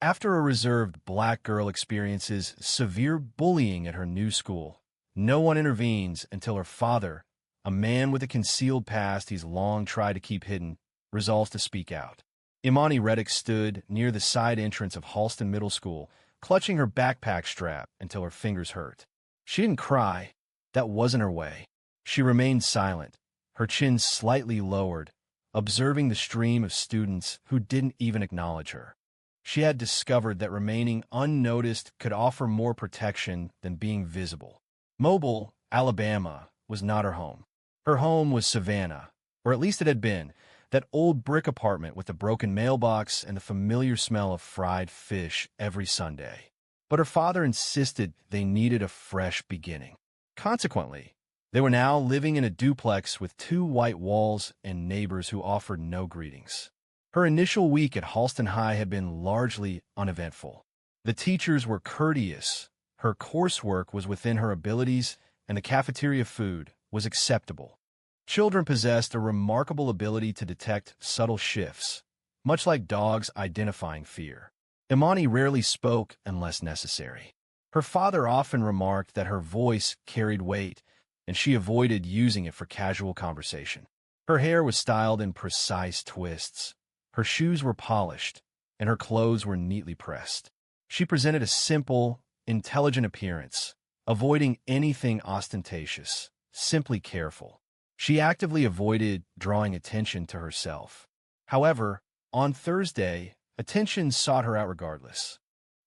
After a reserved black girl experiences severe bullying at her new school, no one intervenes until her father, a man with a concealed past he's long tried to keep hidden, resolves to speak out. Imani Reddick stood near the side entrance of Halston Middle School, clutching her backpack strap until her fingers hurt. She didn't cry. That wasn't her way. She remained silent, her chin slightly lowered, observing the stream of students who didn't even acknowledge her. She had discovered that remaining unnoticed could offer more protection than being visible. Mobile, Alabama, was not her home. Her home was Savannah, or at least it had been, that old brick apartment with the broken mailbox and the familiar smell of fried fish every Sunday. But her father insisted they needed a fresh beginning. Consequently, they were now living in a duplex with two white walls and neighbors who offered no greetings. Her initial week at Halston High had been largely uneventful. The teachers were courteous, her coursework was within her abilities, and the cafeteria food was acceptable. Children possessed a remarkable ability to detect subtle shifts, much like dogs identifying fear. Imani rarely spoke unless necessary. Her father often remarked that her voice carried weight, and she avoided using it for casual conversation. Her hair was styled in precise twists. Her shoes were polished, and her clothes were neatly pressed. She presented a simple, intelligent appearance, avoiding anything ostentatious, simply careful. She actively avoided drawing attention to herself. However, on Thursday, attention sought her out regardless.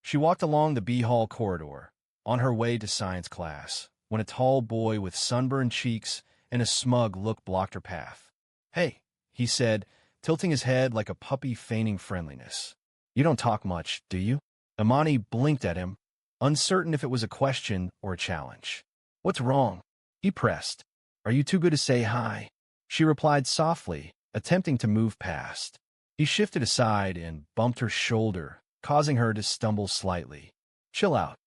She walked along the B Hall corridor, on her way to science class, when a tall boy with sunburned cheeks and a smug look blocked her path. "Hey," he said, tilting his head like a puppy feigning friendliness. "You don't talk much, do you?" Imani blinked at him, uncertain if it was a question or a challenge. "What's wrong?" he pressed. "Are you too good to say hi?" She replied softly, attempting to move past. He shifted aside and bumped her shoulder, causing her to stumble slightly. "Chill out."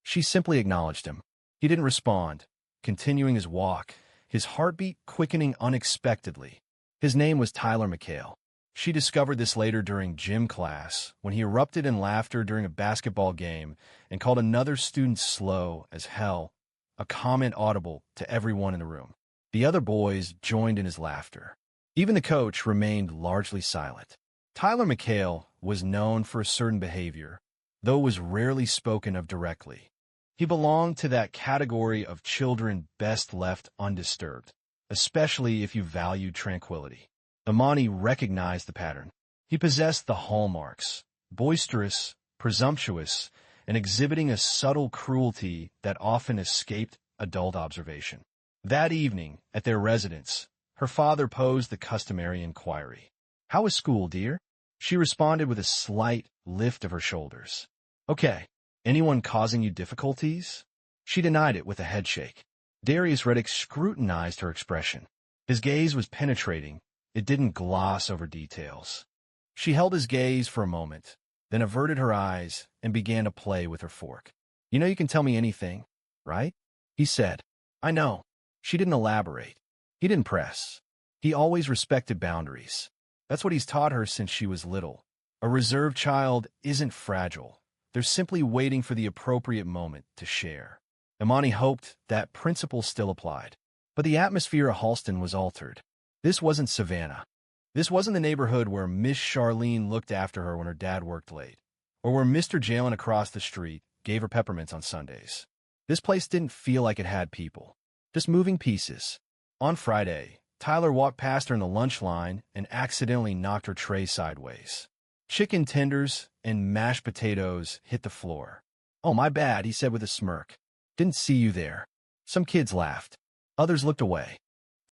She simply acknowledged him. He didn't respond, continuing his walk, his heartbeat quickening unexpectedly. His name was Tyler McHale. She discovered this later during gym class, when he erupted in laughter during a basketball game and called another student slow as hell, a comment audible to everyone in the room. The other boys joined in his laughter. Even the coach remained largely silent. Tyler McHale was known for a certain behavior, though it was rarely spoken of directly. He belonged to that category of children best left undisturbed, especially if you valued tranquility. Imani recognized the pattern. He possessed the hallmarks: boisterous, presumptuous, and exhibiting a subtle cruelty that often escaped adult observation. That evening, at their residence, her father posed the customary inquiry. "How was school, dear?" She responded with a slight lift of her shoulders. "Okay. Anyone causing you difficulties?" She denied it with a headshake. Darius Reddick scrutinized her expression. His gaze was penetrating. It didn't gloss over details. She held his gaze for a moment, then averted her eyes and began to play with her fork. "You know you can tell me anything, right?" he said. "I know." She didn't elaborate. He didn't press. He always respected boundaries. That's what he's taught her since she was little. A reserved child isn't fragile. They're simply waiting for the appropriate moment to share. Imani hoped that principle still applied. But the atmosphere of Halston was altered. This wasn't Savannah. This wasn't the neighborhood where Miss Charlene looked after her when her dad worked late, or where Mr. Jalen across the street gave her peppermints on Sundays. This place didn't feel like it had people, just moving pieces. On Friday, Tyler walked past her in the lunch line and accidentally knocked her tray sideways. Chicken tenders and mashed potatoes hit the floor. "Oh, my bad," he said with a smirk. "Didn't see you there." Some kids laughed. Others looked away.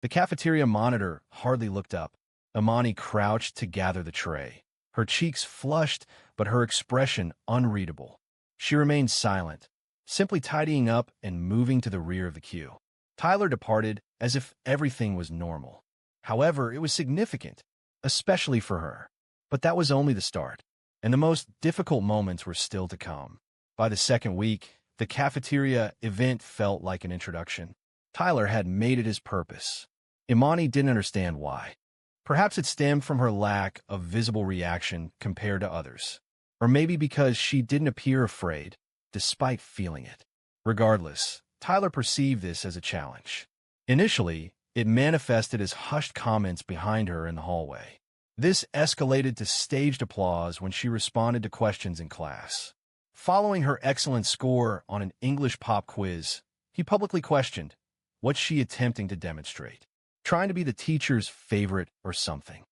The cafeteria monitor hardly looked up. Imani crouched to gather the tray, her cheeks flushed but her expression unreadable. She remained silent, simply tidying up and moving to the rear of the queue. Tyler departed as if everything was normal. However, it was significant, especially for her. But that was only the start, and the most difficult moments were still to come. By the second week, the cafeteria event felt like an introduction. Tyler had made it his purpose. Imani didn't understand why. Perhaps it stemmed from her lack of visible reaction compared to others. Or maybe because she didn't appear afraid, despite feeling it. Regardless, Tyler perceived this as a challenge. Initially, it manifested as hushed comments behind her in the hallway. This escalated to staged applause when she responded to questions in class. Following her excellent score on an English pop quiz, he publicly questioned, what's she attempting to demonstrate? Trying to be the teacher's favorite or something.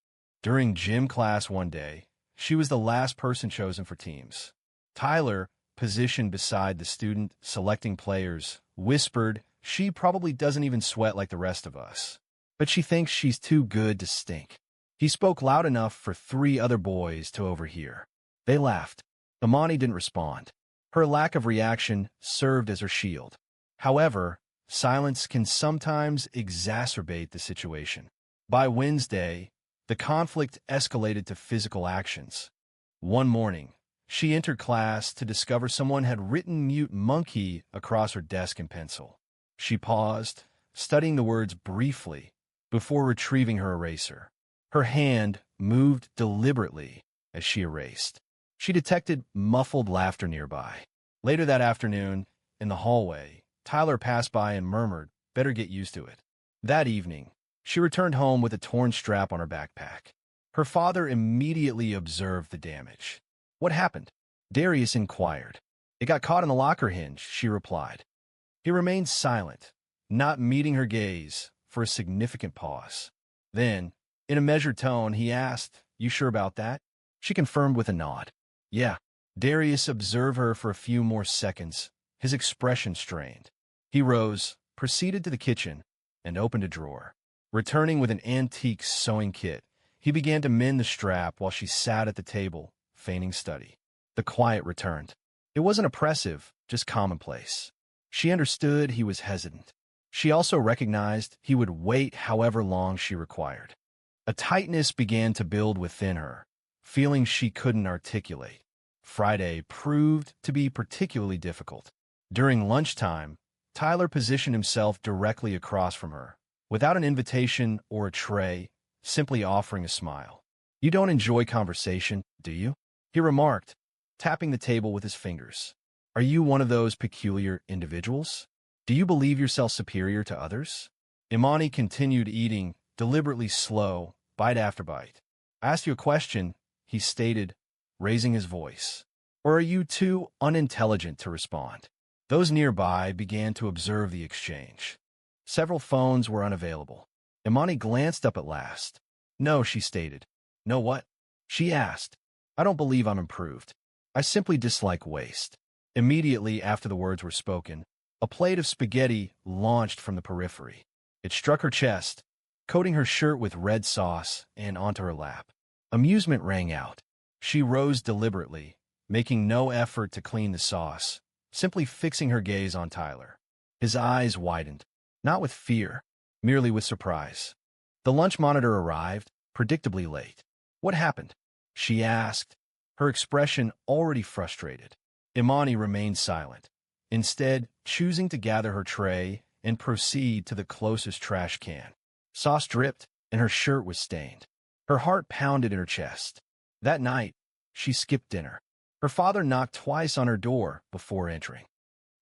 During gym class one day, she was the last person chosen for teams. Tyler, positioned beside the student selecting players, whispered, she probably doesn't even sweat like the rest of us, but she thinks she's too good to stink. He spoke loud enough for 3 other boys to overhear. They laughed. Imani didn't respond. Her lack of reaction served as her shield. However, silence can sometimes exacerbate the situation. By Wednesday, the conflict escalated to physical actions. One morning, she entered class to discover someone had written "mute monkey" across her desk in pencil. She paused, studying the words briefly, before retrieving her eraser. Her hand moved deliberately as she erased. She detected muffled laughter nearby. Later that afternoon, in the hallway, Tyler passed by and murmured, "Better get used to it." That evening, she returned home with a torn strap on her backpack. Her father immediately observed the damage. "What happened?" Darius inquired. "It got caught in the locker hinge," she replied. He remained silent, not meeting her gaze, for a significant pause. Then, in a measured tone, he asked, "You sure about that?" She confirmed with a nod. "Yeah." Darius observed her for a few more seconds, his expression strained. He rose, proceeded to the kitchen, and opened a drawer. Returning with an antique sewing kit, he began to mend the strap while she sat at the table, feigning study. The quiet returned. It wasn't oppressive, just commonplace. She understood he was hesitant. She also recognized he would wait however long she required. A tightness began to build within her, feelings she couldn't articulate. Friday proved to be particularly difficult. During lunchtime, Tyler positioned himself directly across from her, without an invitation or a tray, simply offering a smile. "You don't enjoy conversation, do you?" he remarked, tapping the table with his fingers. "Are you one of those peculiar individuals? Do you believe yourself superior to others?" Imani continued eating, deliberately slow, bite after bite. "I asked you a question," he stated, raising his voice. "Or are you too unintelligent to respond?" Those nearby began to observe the exchange. Several phones were unavailable. Imani glanced up at last. "No," she stated. "No what?" she asked. "I don't believe I'm improved. I simply dislike waste." Immediately after the words were spoken, a plate of spaghetti launched from the periphery. It struck her chest, coating her shirt with red sauce and onto her lap. Amusement rang out. She rose deliberately, making no effort to clean the sauce, simply fixing her gaze on Tyler. His eyes widened, not with fear, merely with surprise. The lunch monitor arrived, predictably late. "What happened?" she asked, her expression already frustrated. Imani remained silent, instead choosing to gather her tray and proceed to the closest trash can. Sauce dripped, and her shirt was stained. Her heart pounded in her chest. That night, she skipped dinner. Her father knocked twice on her door before entering.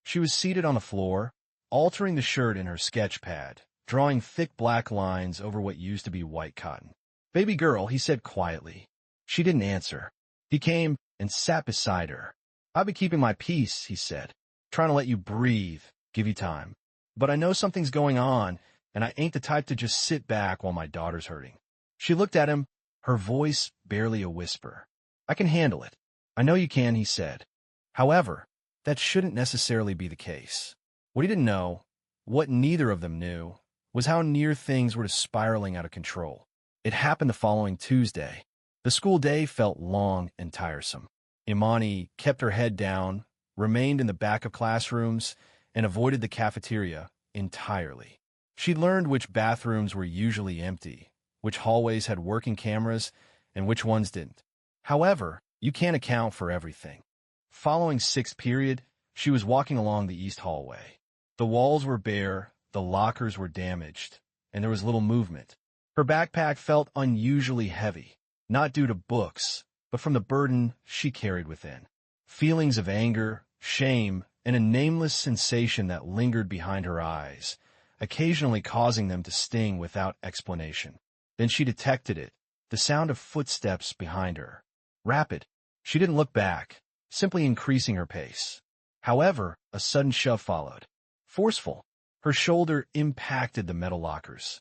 She was seated on the floor, altering the shirt in her sketch pad, drawing thick black lines over what used to be white cotton. "Baby girl," he said quietly. She didn't answer. He came and sat beside her. "I've been keeping my peace," he said, "trying to let you breathe, give you time. But I know something's going on, and I ain't the type to just sit back while my daughter's hurting." She looked at him, her voice barely a whisper. "I can handle it." "I know you can," he said. However, that shouldn't necessarily be the case. What he didn't know, what neither of them knew, was how near things were to spiraling out of control. It happened the following Tuesday. The school day felt long and tiresome. Imani kept her head down, remained in the back of classrooms, and avoided the cafeteria entirely. She learned which bathrooms were usually empty, which hallways had working cameras, and which ones didn't. However, you can't account for everything. Following sixth period, she was walking along the east hallway. The walls were bare, the lockers were damaged, and there was little movement. Her backpack felt unusually heavy, not due to books, but from the burden she carried within. Feelings of anger, shame, and a nameless sensation that lingered behind her eyes, occasionally causing them to sting without explanation. Then she detected it, the sound of footsteps behind her. Rapid. She didn't look back, simply increasing her pace. However, a sudden shove followed. Forceful. Her shoulder impacted the metal lockers.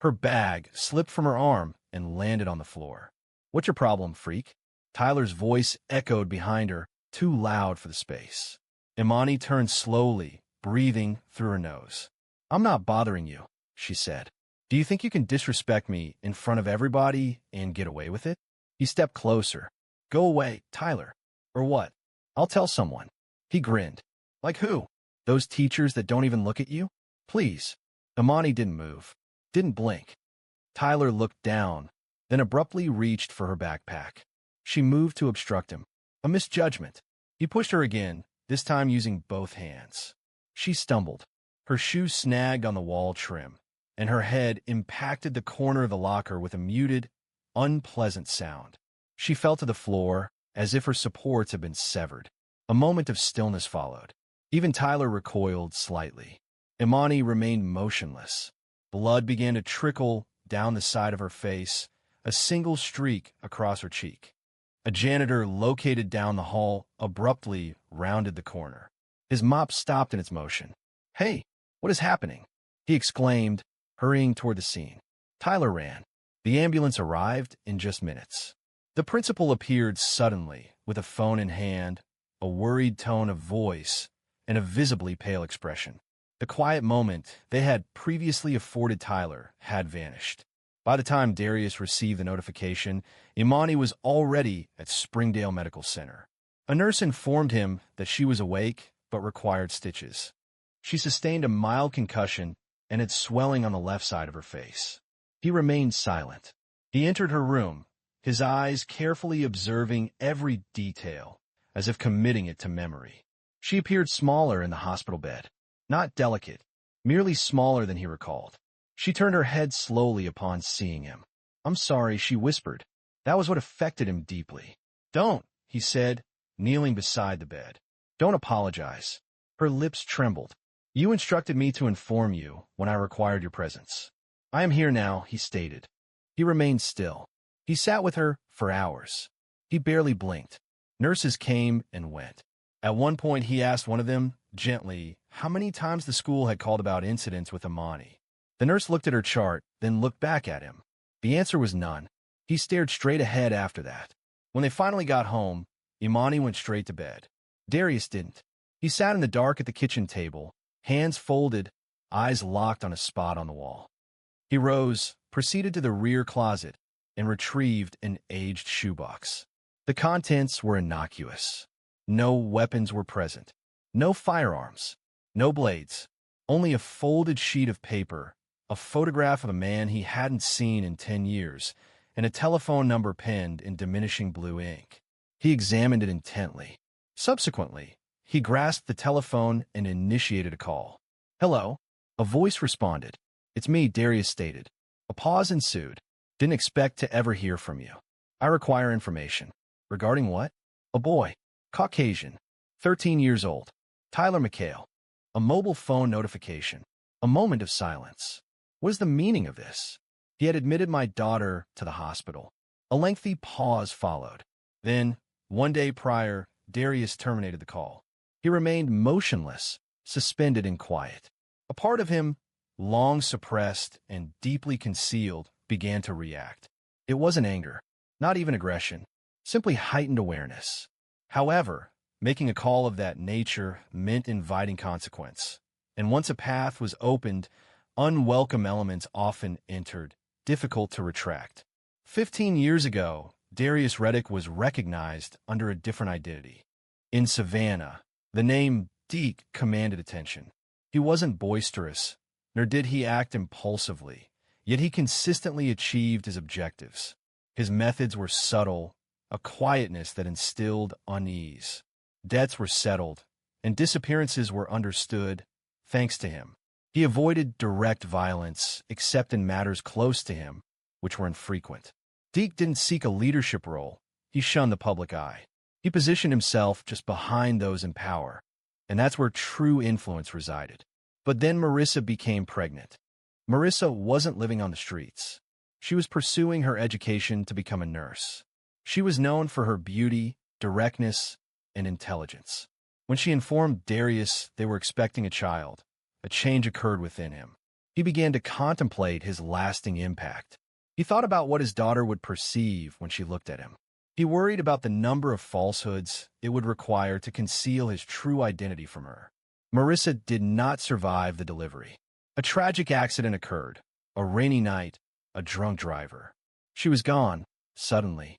Her bag slipped from her arm and landed on the floor. "What's your problem, freak?" Tyler's voice echoed behind her, too loud for the space. Imani turned slowly, breathing through her nose. "I'm not bothering you," she said. "Do you think you can disrespect me in front of everybody and get away with it?" He stepped closer. "Go away, Tyler. Or what? I'll tell someone." He grinned. "Like who? Those teachers that don't even look at you? Please." Imani didn't move, didn't blink. Tyler looked down, then abruptly reached for her backpack. She moved to obstruct him. A misjudgment. He pushed her again, this time using both hands. She stumbled. Her shoe snagged on the wall trim, and her head impacted the corner of the locker with a muted, unpleasant sound. She fell to the floor, as if her supports had been severed. A moment of stillness followed. Even Tyler recoiled slightly. Imani remained motionless. Blood began to trickle down the side of her face, a single streak across her cheek. A janitor located down the hall abruptly rounded the corner. His mop stopped in its motion. "Hey, what is happening?" he exclaimed, hurrying toward the scene. Tyler ran. The ambulance arrived in just minutes. The principal appeared suddenly, with a phone in hand, a worried tone of voice, and a visibly pale expression. The quiet moment they had previously afforded Tyler had vanished. By the time Darius received the notification, Imani was already at Springdale Medical Center. A nurse informed him that she was awake but required stitches. She sustained a mild concussion and had swelling on the left side of her face. He remained silent. He entered her room, his eyes carefully observing every detail, as if committing it to memory. She appeared smaller in the hospital bed. Not delicate, merely smaller than he recalled. She turned her head slowly upon seeing him. "I'm sorry," she whispered. That was what affected him deeply. "Don't," he said, kneeling beside the bed. "Don't apologize." Her lips trembled. "You instructed me to inform you when I required your presence. I am here now," he stated. He remained still. He sat with her for hours. He barely blinked. Nurses came and went. At one point he asked one of them, gently, how many times the school had called about incidents with Imani. The nurse looked at her chart, then looked back at him. The answer was none. He stared straight ahead after that. When they finally got home, Imani went straight to bed. Darius didn't. He sat in the dark at the kitchen table, hands folded, eyes locked on a spot on the wall. He rose, proceeded to the rear closet, and retrieved an aged shoebox. The contents were innocuous. No weapons were present. No firearms. No blades. Only a folded sheet of paper, a photograph of a man he hadn't seen in 10 years, and a telephone number penned in diminishing blue ink. He examined it intently. Subsequently, he grasped the telephone and initiated a call. "Hello?" A voice responded. "It's me," Darius stated. A pause ensued. "Didn't expect to ever hear from you. I require information." "Regarding what?" "A boy. Caucasian. 13 years old. Tyler McHale." A mobile phone notification. A moment of silence. What is the meaning of this? He had admitted my daughter to the hospital. A lengthy pause followed. Then, one day prior, Darius terminated the call. He remained motionless, suspended in quiet. A part of him, long suppressed and deeply concealed, began to react. It wasn't anger, not even aggression, simply heightened awareness. However, making a call of that nature meant inviting consequence. And once a path was opened, unwelcome elements often entered, difficult to retract. 15 years ago, Darius Reddick was recognized under a different identity. In Savannah, the name Deke commanded attention. He wasn't boisterous, nor did he act impulsively, yet he consistently achieved his objectives. His methods were subtle, a quietness that instilled unease. Debts were settled, and disappearances were understood, thanks to him. He avoided direct violence, except in matters close to him, which were infrequent. Deke didn't seek a leadership role. he shunned the public eye. He positioned himself just behind those in power, and that's where true influence resided. But then Marissa became pregnant. Marissa wasn't living on the streets. She was pursuing her education to become a nurse. She was known for her beauty, directness, and intelligence. When she informed Darius they were expecting a child, a change occurred within him. He began to contemplate his lasting impact. He thought about what his daughter would perceive when she looked at him. He worried about the number of falsehoods it would require to conceal his true identity from her. Marissa did not survive the delivery. A tragic accident occurred. A rainy night, a drunk driver. She was gone, suddenly.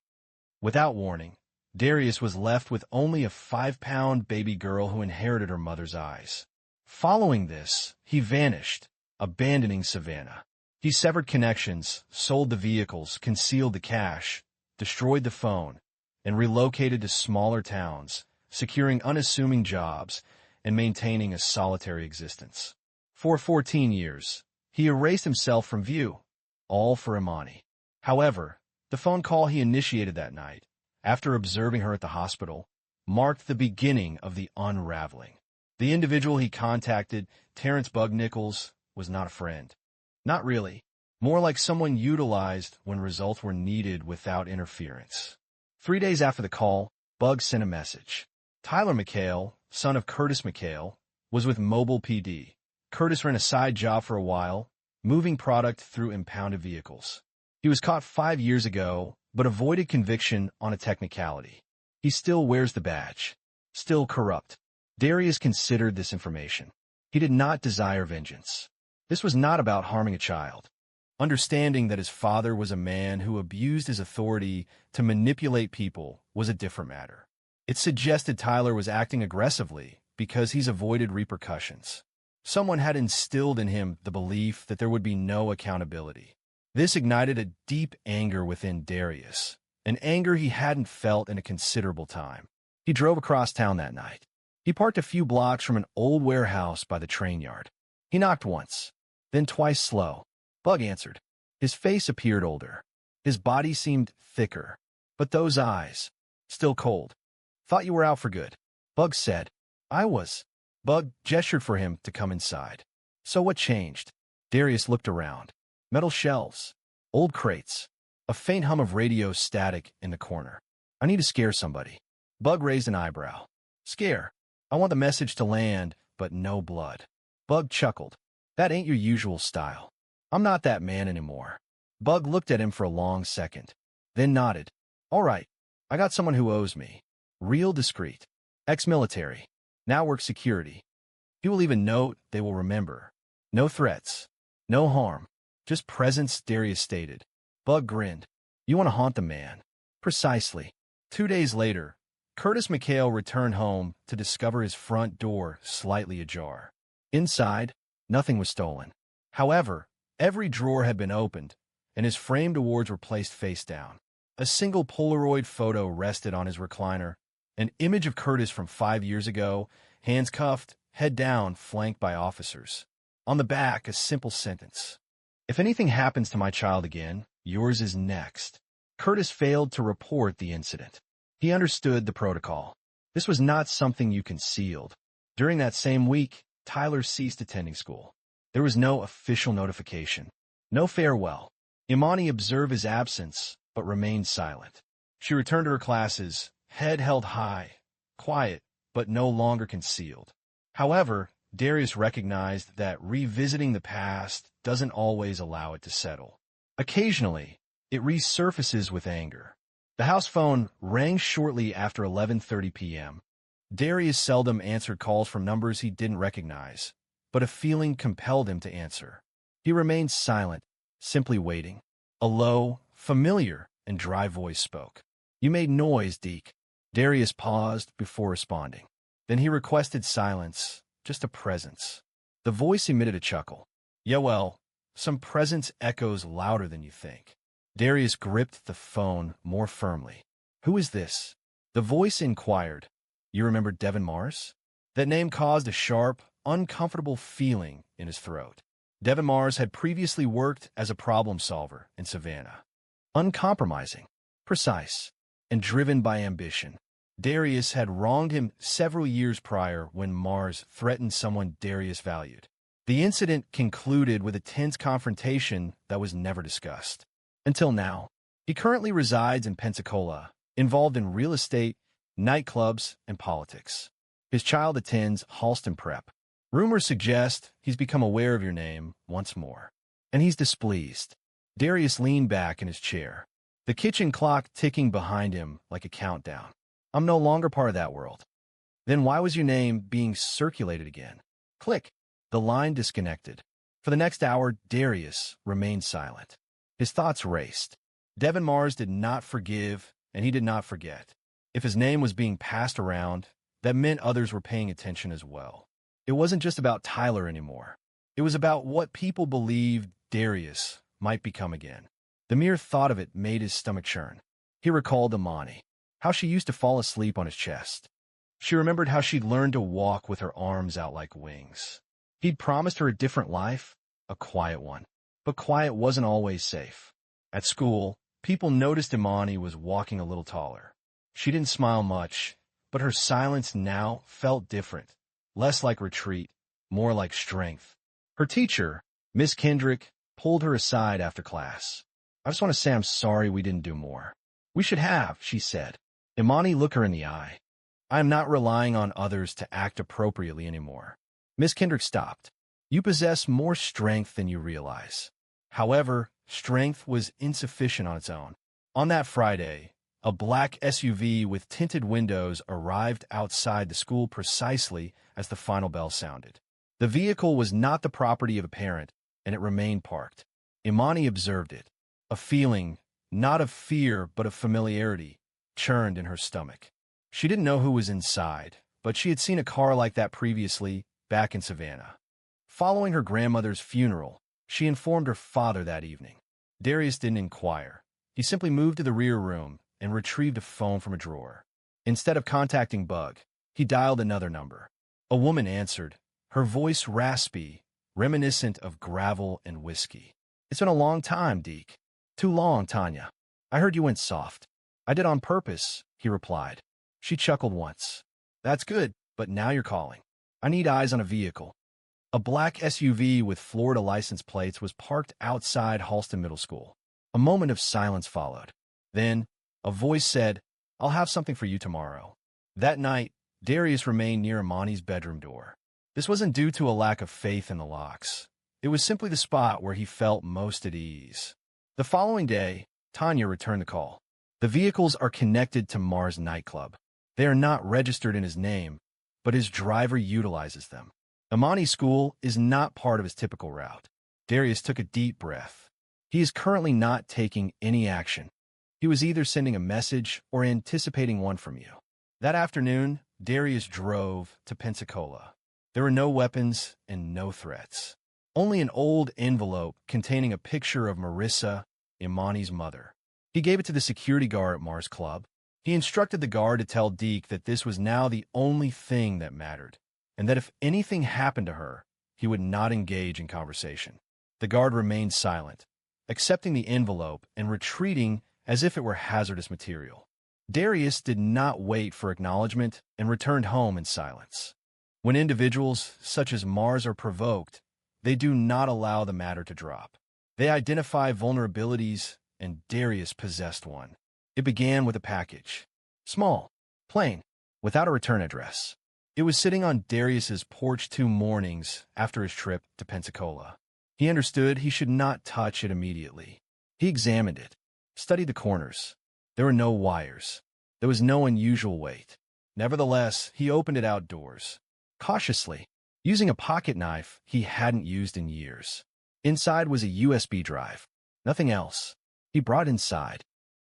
Without warning, Darius was left with only a 5-pound baby girl who inherited her mother's eyes. Following this, he vanished, abandoning Savannah. He severed connections, sold the vehicles, concealed the cash, destroyed the phone, and relocated to smaller towns, securing unassuming jobs and maintaining a solitary existence. For 14 years, he erased himself from view, all for Imani. However, the phone call he initiated that night, after observing her at the hospital, marked the beginning of the unraveling. The individual he contacted, Terrence Bug Nichols, was not a friend. Not really. More like someone utilized when results were needed without interference. 3 days after the call, Bug sent a message. Tyler McHale, son of Curtis McHale, was with Mobile PD. Curtis ran a side job for a while, moving product through impounded vehicles. He was caught 5 years ago, but avoided conviction on a technicality. He still wears the badge. Still corrupt. Darius considered this information. He did not desire vengeance. This was not about harming a child. Understanding that his father was a man who abused his authority to manipulate people was a different matter. It suggested Tyler was acting aggressively because he's avoided repercussions. Someone had instilled in him the belief that there would be no accountability. This ignited a deep anger within Darius, an anger he hadn't felt in a considerable time. He drove across town that night. He parked a few blocks from an old warehouse by the train yard. He knocked once, then twice slow. Bug answered. His face appeared older. His body seemed thicker, but those eyes, still cold. Thought you were out for good. Bug said. I was. Bug gestured for him to come inside. So what changed? Darius looked around. Metal shelves, old crates, a faint hum of radio static in the corner. I need to scare somebody. Bug raised an eyebrow. Scare. I want the message to land, but no blood. Bug chuckled. That ain't your usual style. I'm not that man anymore. Bug looked at him for a long second, then nodded. All right, I got someone who owes me. Real discreet. Ex-military. Now works security. He will leave a note they will remember. No threats. No harm. Just presence, Darius stated. Bug grinned. You want to haunt the man. Precisely. 2 days later, Curtis McHale returned home to discover his front door slightly ajar. Inside, nothing was stolen. However, every drawer had been opened, and his framed awards were placed face down. A single Polaroid photo rested on his recliner, an image of Curtis from 5 years ago, hands cuffed, head down, flanked by officers. On the back, a simple sentence. If anything happens to my child again, yours is next. Curtis failed to report the incident. He understood the protocol. This was not something you concealed. During that same week, Tyler ceased attending school. There was no official notification. No farewell. Imani observed his absence, but remained silent. She returned to her classes, head held high, quiet, but no longer concealed. However, Darius recognized that revisiting the past doesn't always allow it to settle. Occasionally, it resurfaces with anger. The house phone rang shortly after 11:30 p.m. Darius seldom answered calls from numbers he didn't recognize, but a feeling compelled him to answer. He remained silent, simply waiting. A low, familiar, and dry voice spoke. You made noise, Deke. Darius paused before responding. Then he requested silence, just a presence. The voice emitted a chuckle. Yeah, well, some presence echoes louder than you think. Darius gripped the phone more firmly. Who is this? The voice inquired. You remember Devin Mars? That name caused a sharp, uncomfortable feeling in his throat. Devin Mars had previously worked as a problem solver in Savannah. Uncompromising. Precise. and driven by ambition. Darius had wronged him several years prior when Mars threatened someone Darius valued. The incident concluded with a tense confrontation that was never discussed. Until now, he currently resides in Pensacola, involved in real estate, nightclubs, and politics. His child attends Halston Prep. Rumors suggest he's become aware of your name once more, and he's displeased. Darius leaned back in his chair, the kitchen clock ticking behind him like a countdown. I'm no longer part of that world. Then why was your name being circulated again? Click. The line disconnected. For the next hour, Darius remained silent. His thoughts raced. Devin Mars did not forgive, and he did not forget. If his name was being passed around, that meant others were paying attention as well. It wasn't just about Tyler anymore. It was about what people believed Darius might become again. The mere thought of it made his stomach churn. He recalled Imani, how she used to fall asleep on his chest. She remembered how she'd learned to walk with her arms out like wings. He'd promised her a different life, a quiet one. But quiet wasn't always safe. At school, people noticed Imani was walking a little taller. She didn't smile much, but her silence now felt different. Less like retreat, more like strength. Her teacher, Miss Kendrick, pulled her aside after class. I just want to say I'm sorry we didn't do more. We should have, she said. Imani looked her in the eye. I am not relying on others to act appropriately anymore. Miss Kendrick stopped. You possess more strength than you realize. However, strength was insufficient on its own. On that Friday, a black SUV with tinted windows arrived outside the school precisely as the final bell sounded. The vehicle was not the property of a parent, and it remained parked. Imani observed it. A feeling, not of fear but of familiarity, churned in her stomach. She didn't know who was inside, but she had seen a car like that previously, back in Savannah. Following her grandmother's funeral, she informed her father that evening. Darius didn't inquire. He simply moved to the rear room and retrieved a phone from a drawer. Instead of contacting Bug, he dialed another number. A woman answered, her voice raspy, reminiscent of gravel and whiskey. It's been a long time, Deke. Too long, Tanya. I heard you went soft. I did on purpose, he replied. She chuckled once. That's good, but now you're calling. I need eyes on a vehicle. A black SUV with Florida license plates was parked outside Halston Middle School. A moment of silence followed. Then, a voice said, I'll have something for you tomorrow. That night, Darius remained near Imani's bedroom door. This wasn't due to a lack of faith in the locks. It was simply the spot where he felt most at ease. The following day, Tanya returned the call. The vehicles are connected to Mars nightclub. They are not registered in his name, but his driver utilizes them. Imani's school is not part of his typical route. Darius took a deep breath. He is currently not taking any action. He was either sending a message or anticipating one from you. That afternoon, Darius drove to Pensacola. There were no weapons and no threats. Only an old envelope containing a picture of Marissa, Imani's mother. He gave it to the security guard at Mars Club. He instructed the guard to tell Deke that this was now the only thing that mattered, and that if anything happened to her, he would not engage in conversation. The guard remained silent, accepting the envelope and retreating as if it were hazardous material. Darius did not wait for acknowledgement and returned home in silence. When individuals such as Mars are provoked, they do not allow the matter to drop. They identify vulnerabilities, and Darius possessed one. It began with a package. Small, plain, without a return address. It was sitting on Darius's porch 2 mornings after his trip to Pensacola. He understood he should not touch it immediately. He examined it, studied the corners. There were no wires. There was no unusual weight. Nevertheless, he opened it outdoors, cautiously, using a pocket knife he hadn't used in years. Inside was a USB drive. Nothing else. He brought inside.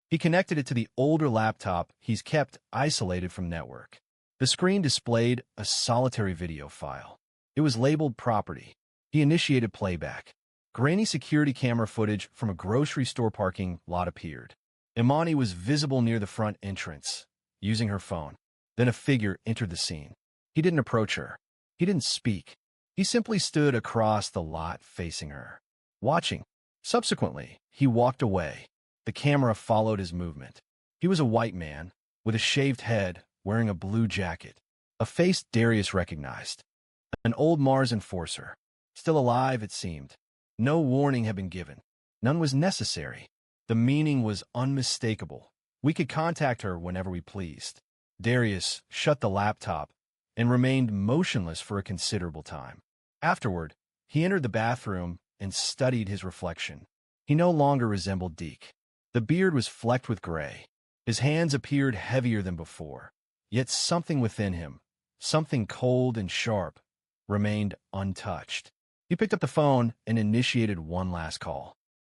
He connected it to the older laptop he's kept isolated from network. The screen displayed a solitary video file. It was labeled property. He initiated playback. Grainy security camera footage from a grocery store parking lot appeared. Imani was visible near the front entrance, using her phone. Then a figure entered the scene. He didn't approach her. He didn't speak. He simply stood across the lot facing her, watching. Subsequently, he walked away. The camera followed his movement. He was a white man, with a shaved head, wearing a blue jacket. A face Darius recognized. An old Mars enforcer. Still alive, it seemed. No warning had been given. None was necessary. The meaning was unmistakable. We could contact her whenever we pleased. Darius shut the laptop and remained motionless for a considerable time. Afterward, he entered the bathroom and studied his reflection. He no longer resembled Deke. The beard was flecked with gray. His hands appeared heavier than before. Yet something within him, something cold and sharp, remained untouched. He picked up the phone and initiated one last call.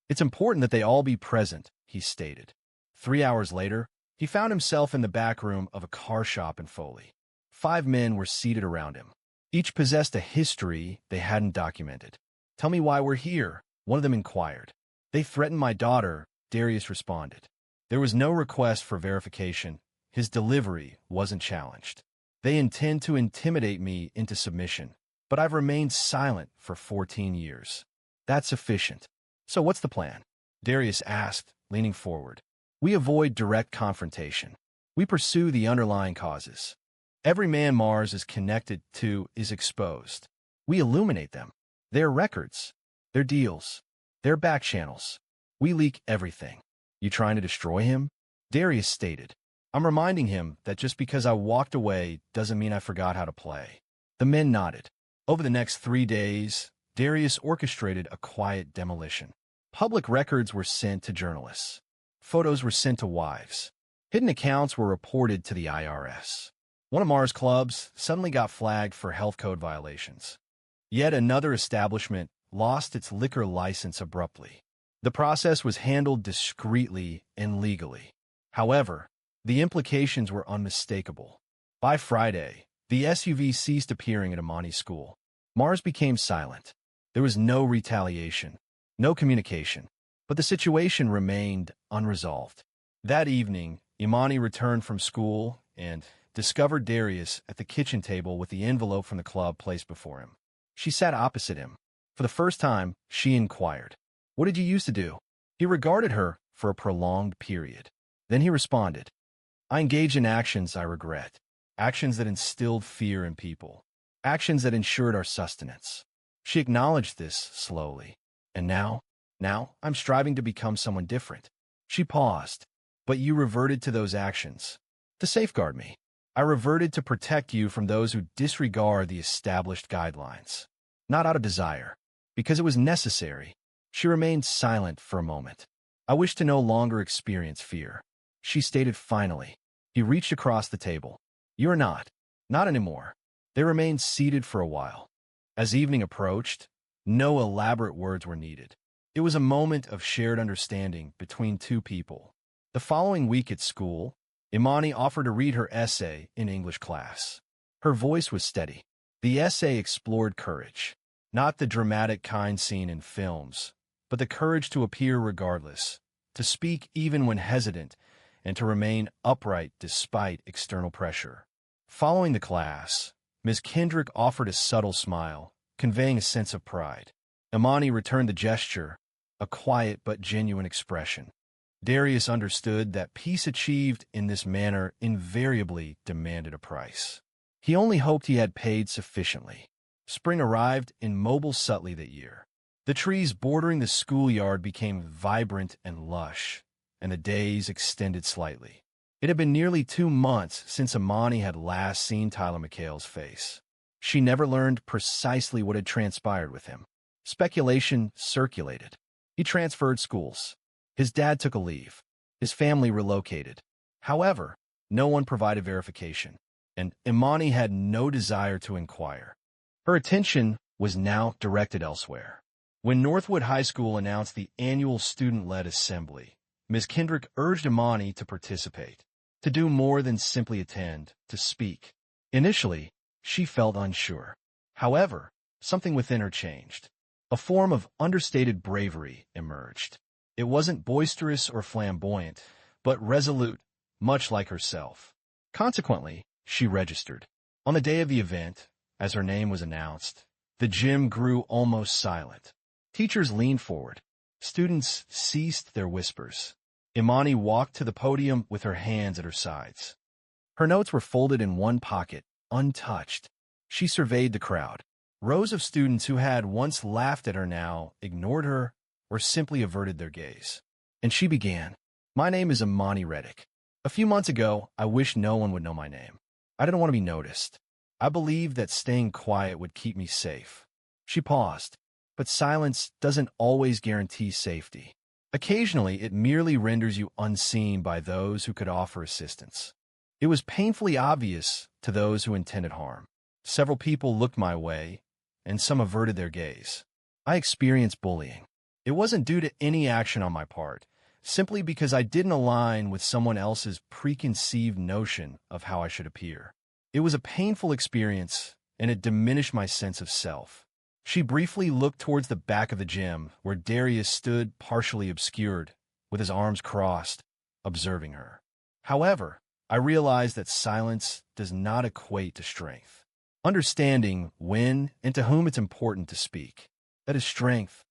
"It's important that they all be present," he stated. 3 hours later, he found himself in the back room of a car shop in Foley. 5 men were seated around him. Each possessed a history they hadn't documented. "Tell me why we're here," one of them inquired. "They threatened my daughter," Darius responded. There was no request for verification. His delivery wasn't challenged. "They intend to intimidate me into submission, but I've remained silent for 14 years. That's sufficient." "So what's the plan?" Darius asked, leaning forward. "We avoid direct confrontation. We pursue the underlying causes. Every man Mars is connected to is exposed. We illuminate them. Their records, their deals, their back channels. We leak everything." "You trying to destroy him?" Darius stated. "I'm reminding him that just because I walked away doesn't mean I forgot how to play." The men nodded. Over the next 3 days, Darius orchestrated a quiet demolition. Public records were sent to journalists. Photos were sent to wives. Hidden accounts were reported to the IRS. One of Mars' clubs suddenly got flagged for health code violations. Yet another establishment lost its liquor license abruptly. The process was handled discreetly and legally. However, the implications were unmistakable. By Friday, the SUV ceased appearing at Imani's school. Mars became silent. There was no retaliation, no communication, but the situation remained unresolved. That evening, Imani returned from school and discovered Darius at the kitchen table with the envelope from the club placed before him. She sat opposite him. For the first time, she inquired, "What did you used to do?" He regarded her for a prolonged period. Then he responded, "I engaged in actions I regret, actions that instilled fear in people, actions that ensured our sustenance." She acknowledged this slowly. "And now I'm striving to become someone different." She paused. "But you reverted to those actions to safeguard me." "I reverted to protect you from those who disregard the established guidelines. Not out of desire, because it was necessary." She remained silent for a moment. "I wish to no longer experience fear," she stated finally. He reached across the table. "You're not anymore." They remained seated for a while. As evening approached, no elaborate words were needed. It was a moment of shared understanding between two people. The following week at school, Imani offered to read her essay in English class. Her voice was steady. The essay explored courage, not the dramatic kind seen in films, but the courage to appear regardless, to speak even when hesitant, and to remain upright despite external pressure. Following the class, Ms. Kendrick offered a subtle smile, conveying a sense of pride. Imani returned the gesture, a quiet but genuine expression. Darius understood that peace achieved in this manner invariably demanded a price. He only hoped he had paid sufficiently. Spring arrived in Mobile Sutley that year. The trees bordering the schoolyard became vibrant and lush, and the days extended slightly. It had been nearly 2 months since Imani had last seen Tyler McHale's face. She never learned precisely what had transpired with him. Speculation circulated. He transferred schools. His dad took a leave. His family relocated. However, no one provided verification, and Imani had no desire to inquire. Her attention was now directed elsewhere. When Northwood High School announced the annual student-led assembly, Ms. Kendrick urged Imani to participate, to do more than simply attend, to speak. Initially, she felt unsure. However, something within her changed. A form of understated bravery emerged. It wasn't boisterous or flamboyant, but resolute, much like herself. Consequently, she registered. On the day of the event, as her name was announced, the gym grew almost silent. Teachers leaned forward. Students ceased their whispers. Imani walked to the podium with her hands at her sides. Her notes were folded in one pocket, untouched. She surveyed the crowd. Rows of students who had once laughed at her now ignored her or simply averted their gaze. And she began. My name is Imani Reddick. A few months ago, I wished no one would know my name. I didn't want to be noticed. I believed that staying quiet would keep me safe. She paused, but silence doesn't always guarantee safety. Occasionally, it merely renders you unseen by those who could offer assistance. It was painfully obvious to those who intended harm. Several people looked my way, and some averted their gaze. I experienced bullying. It wasn't due to any action on my part, simply because I didn't align with someone else's preconceived notion of how I should appear. It was a painful experience, and it diminished my sense of self. She briefly looked towards the back of the gym, where Darius stood partially obscured, with his arms crossed, observing her. However, I realized that silence does not equate to strength. Understanding when and to whom it's important to speak. That is strength.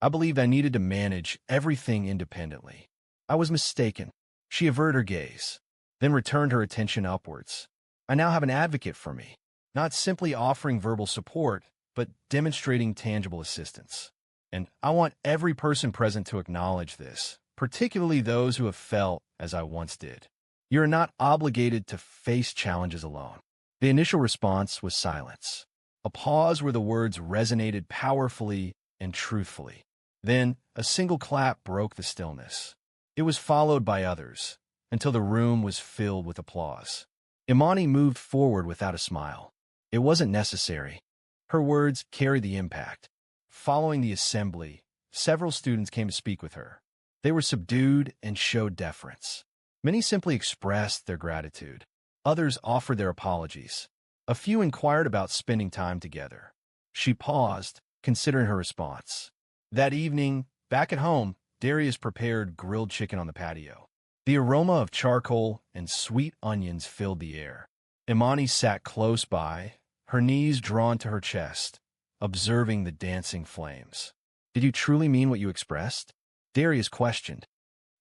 I believed I needed to manage everything independently. I was mistaken. She averted her gaze, then returned her attention upwards. I now have an advocate for me, not simply offering verbal support, but demonstrating tangible assistance. And I want every person present to acknowledge this, particularly those who have felt as I once did. You are not obligated to face challenges alone. The initial response was silence, a pause where the words resonated powerfully and truthfully. Then, a single clap broke the stillness. It was followed by others, until the room was filled with applause. Imani moved forward without a smile. It wasn't necessary. Her words carried the impact. Following the assembly, several students came to speak with her. They were subdued and showed deference. Many simply expressed their gratitude. Others offered their apologies. A few inquired about spending time together. She paused, considering her response. That evening, back at home, Darius prepared grilled chicken on the patio. The aroma of charcoal and sweet onions filled the air. Imani sat close by, her knees drawn to her chest, observing the dancing flames. Did you truly mean what you expressed? Darius questioned.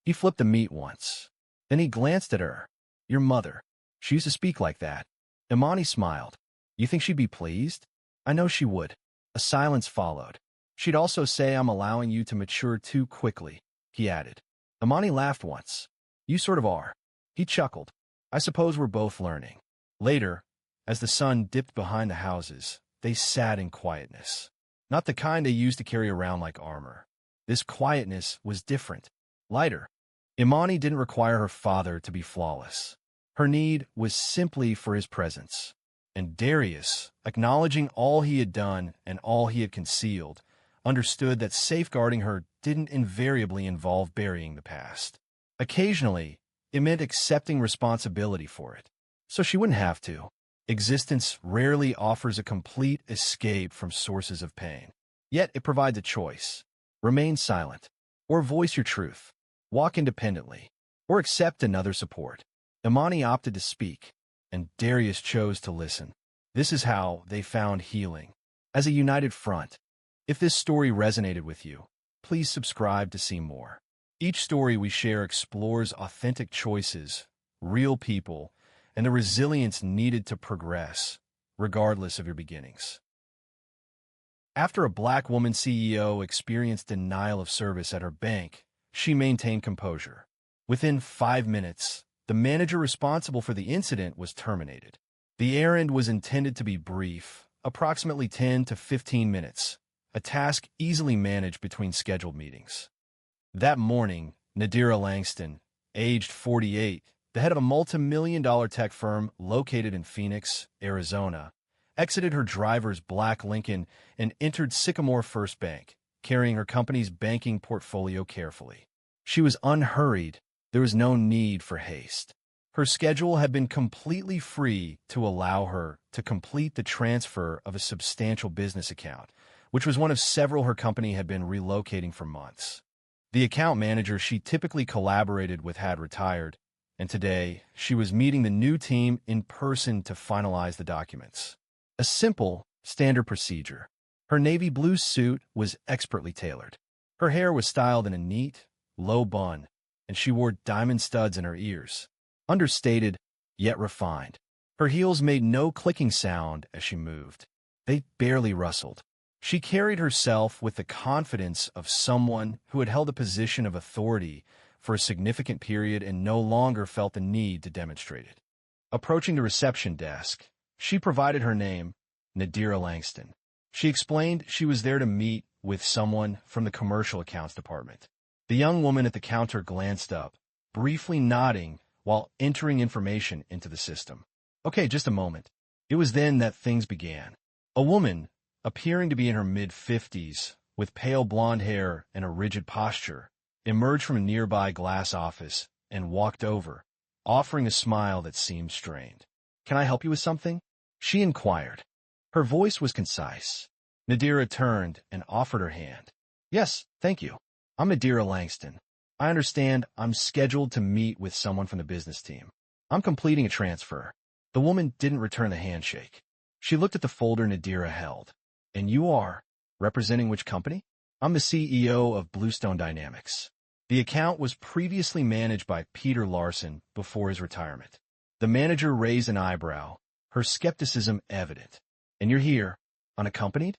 He flipped the meat once. Then he glanced at her. Your mother. She used to speak like that. Imani smiled. You think she'd be pleased? I know she would. A silence followed. She'd also say I'm allowing you to mature too quickly, he added. Imani laughed once. You sort of are. He chuckled. I suppose we're both learning. Later, as the sun dipped behind the houses, they sat in quietness. Not the kind they used to carry around like armor. This quietness was different, lighter. Imani didn't require her father to be flawless. Her need was simply for his presence. And Darius, acknowledging all he had done and all he had concealed, understood that safeguarding her didn't invariably involve burying the past. Occasionally, it meant accepting responsibility for it, so she wouldn't have to. Existence rarely offers a complete escape from sources of pain. Yet it provides a choice. Remain silent, or voice your truth. Walk independently, or accept another support. Imani opted to speak, and Darius chose to listen. This is how they found healing. As a united front. If this story resonated with you, please subscribe to see more. Each story we share explores authentic choices, real people, and the resilience needed to progress, regardless of your beginnings. After a Black woman CEO experienced denial of service at her bank, she maintained composure. Within 5 minutes, the manager responsible for the incident was terminated. The errand was intended to be brief, approximately 10 to 15 minutes, a task easily managed between scheduled meetings. That morning, Nadira Langston, aged 48, the head of a multi-million-dollar tech firm located in Phoenix, Arizona, exited her driver's black Lincoln and entered Sycamore First Bank, carrying her company's banking portfolio carefully. She was unhurried. There was no need for haste. Her schedule had been completely free to allow her to complete the transfer of a substantial business account, which was one of several her company had been relocating for months. The account manager she typically collaborated with had retired, and today she was meeting the new team in person to finalize the documents. A simple, standard procedure. Her navy blue suit was expertly tailored. Her hair was styled in a neat, low bun, and she wore diamond studs in her ears. Understated, yet refined. Her heels made no clicking sound as she moved. They barely rustled. She carried herself with the confidence of someone who had held a position of authority for a significant period and no longer felt the need to demonstrate it. Approaching the reception desk, she provided her name, Nadira Langston. She explained she was there to meet with someone from the commercial accounts department. The young woman at the counter glanced up, briefly nodding while entering information into the system. Okay, just a moment. It was then that things began. A woman, appearing to be in her mid-50s, with pale blonde hair and a rigid posture, emerged from a nearby glass office and walked over, offering a smile that seemed strained. "Can I help you with something?" she inquired. Her voice was concise. Nadira turned and offered her hand. "Yes, thank you. I'm Nadira Langston. I understand I'm scheduled to meet with someone from the business team. I'm completing a transfer." The woman didn't return the handshake. She looked at the folder Nadira held. "And you are representing which company?" "I'm the CEO of Bluestone Dynamics." The account was previously managed by Peter Larson before his retirement. The manager raised an eyebrow, her skepticism evident. "And you're here, unaccompanied?"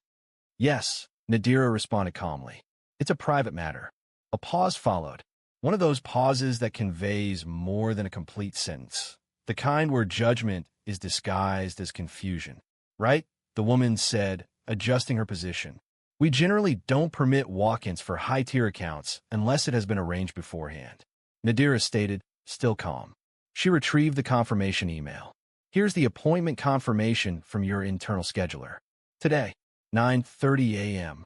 "Yes," Nadira responded calmly. "It's a private matter." A pause followed, one of those pauses that conveys more than a complete sentence, the kind where judgment is disguised as confusion. "Right?" the woman said, adjusting her position. "We generally don't permit walk-ins for high-tier accounts unless it has been arranged beforehand." Nadira stated, still calm. She retrieved the confirmation email. "Here's the appointment confirmation from your internal scheduler. Today, 9:30 a.m.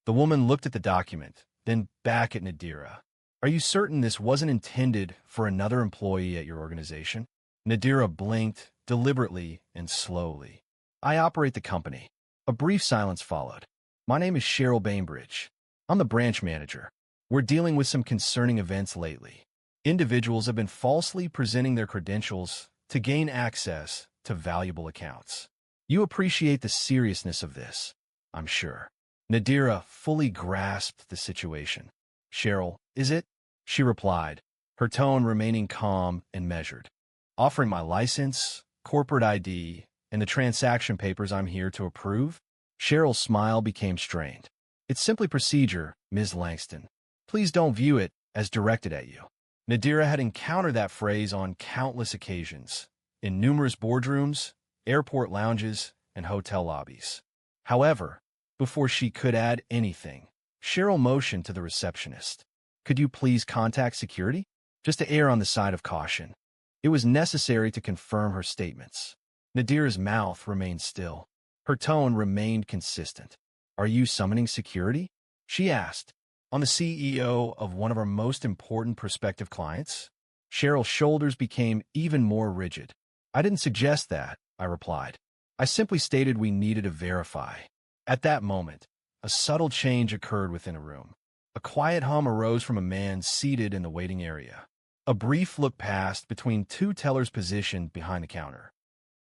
The woman looked at the document, then back at Nadira. "Are you certain this wasn't intended for another employee at your organization?" Nadira blinked, deliberately and slowly. "I operate the company." A brief silence followed. "My name is Cheryl Bainbridge. I'm the branch manager. We're dealing with some concerning events lately. Individuals have been falsely presenting their credentials to gain access to valuable accounts. You appreciate the seriousness of this, I'm sure." Nadira fully grasped the situation. "Cheryl, is it?" she replied, her tone remaining calm and measured. "Offering my license, corporate ID, and the transaction papers I'm here to approve?" Cheryl's smile became strained. "It's simply procedure, Ms. Langston. Please don't view it as directed at you." Nadira had encountered that phrase on countless occasions, in numerous boardrooms, airport lounges, and hotel lobbies. However, before she could add anything, Cheryl motioned to the receptionist. "Could you please contact security?" Just to err on the side of caution. It was necessary to confirm her statements. Nadira's mouth remained still. Her tone remained consistent. "Are you summoning security?" she asked. "On the CEO of one of our most important prospective clients?" Cheryl's shoulders became even more rigid. "I didn't suggest that," I replied. "I simply stated we needed to verify." At that moment, a subtle change occurred within a room. A quiet hum arose from a man seated in the waiting area. A brief look passed between two tellers positioned behind the counter.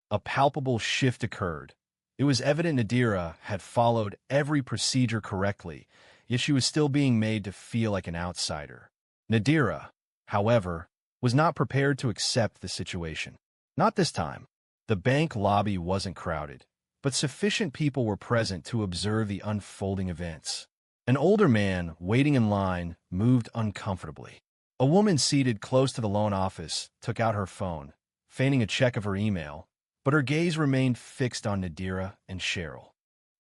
A palpable shift occurred. It was evident Nadira had followed every procedure correctly, yet she was still being made to feel like an outsider. Nadira, however, was not prepared to accept the situation. Not this time. The bank lobby wasn't crowded, but sufficient people were present to observe the unfolding events. An older man, waiting in line, moved uncomfortably. A woman seated close to the loan office took out her phone, feigning a check of her email, but her gaze remained fixed on Nadira and Cheryl.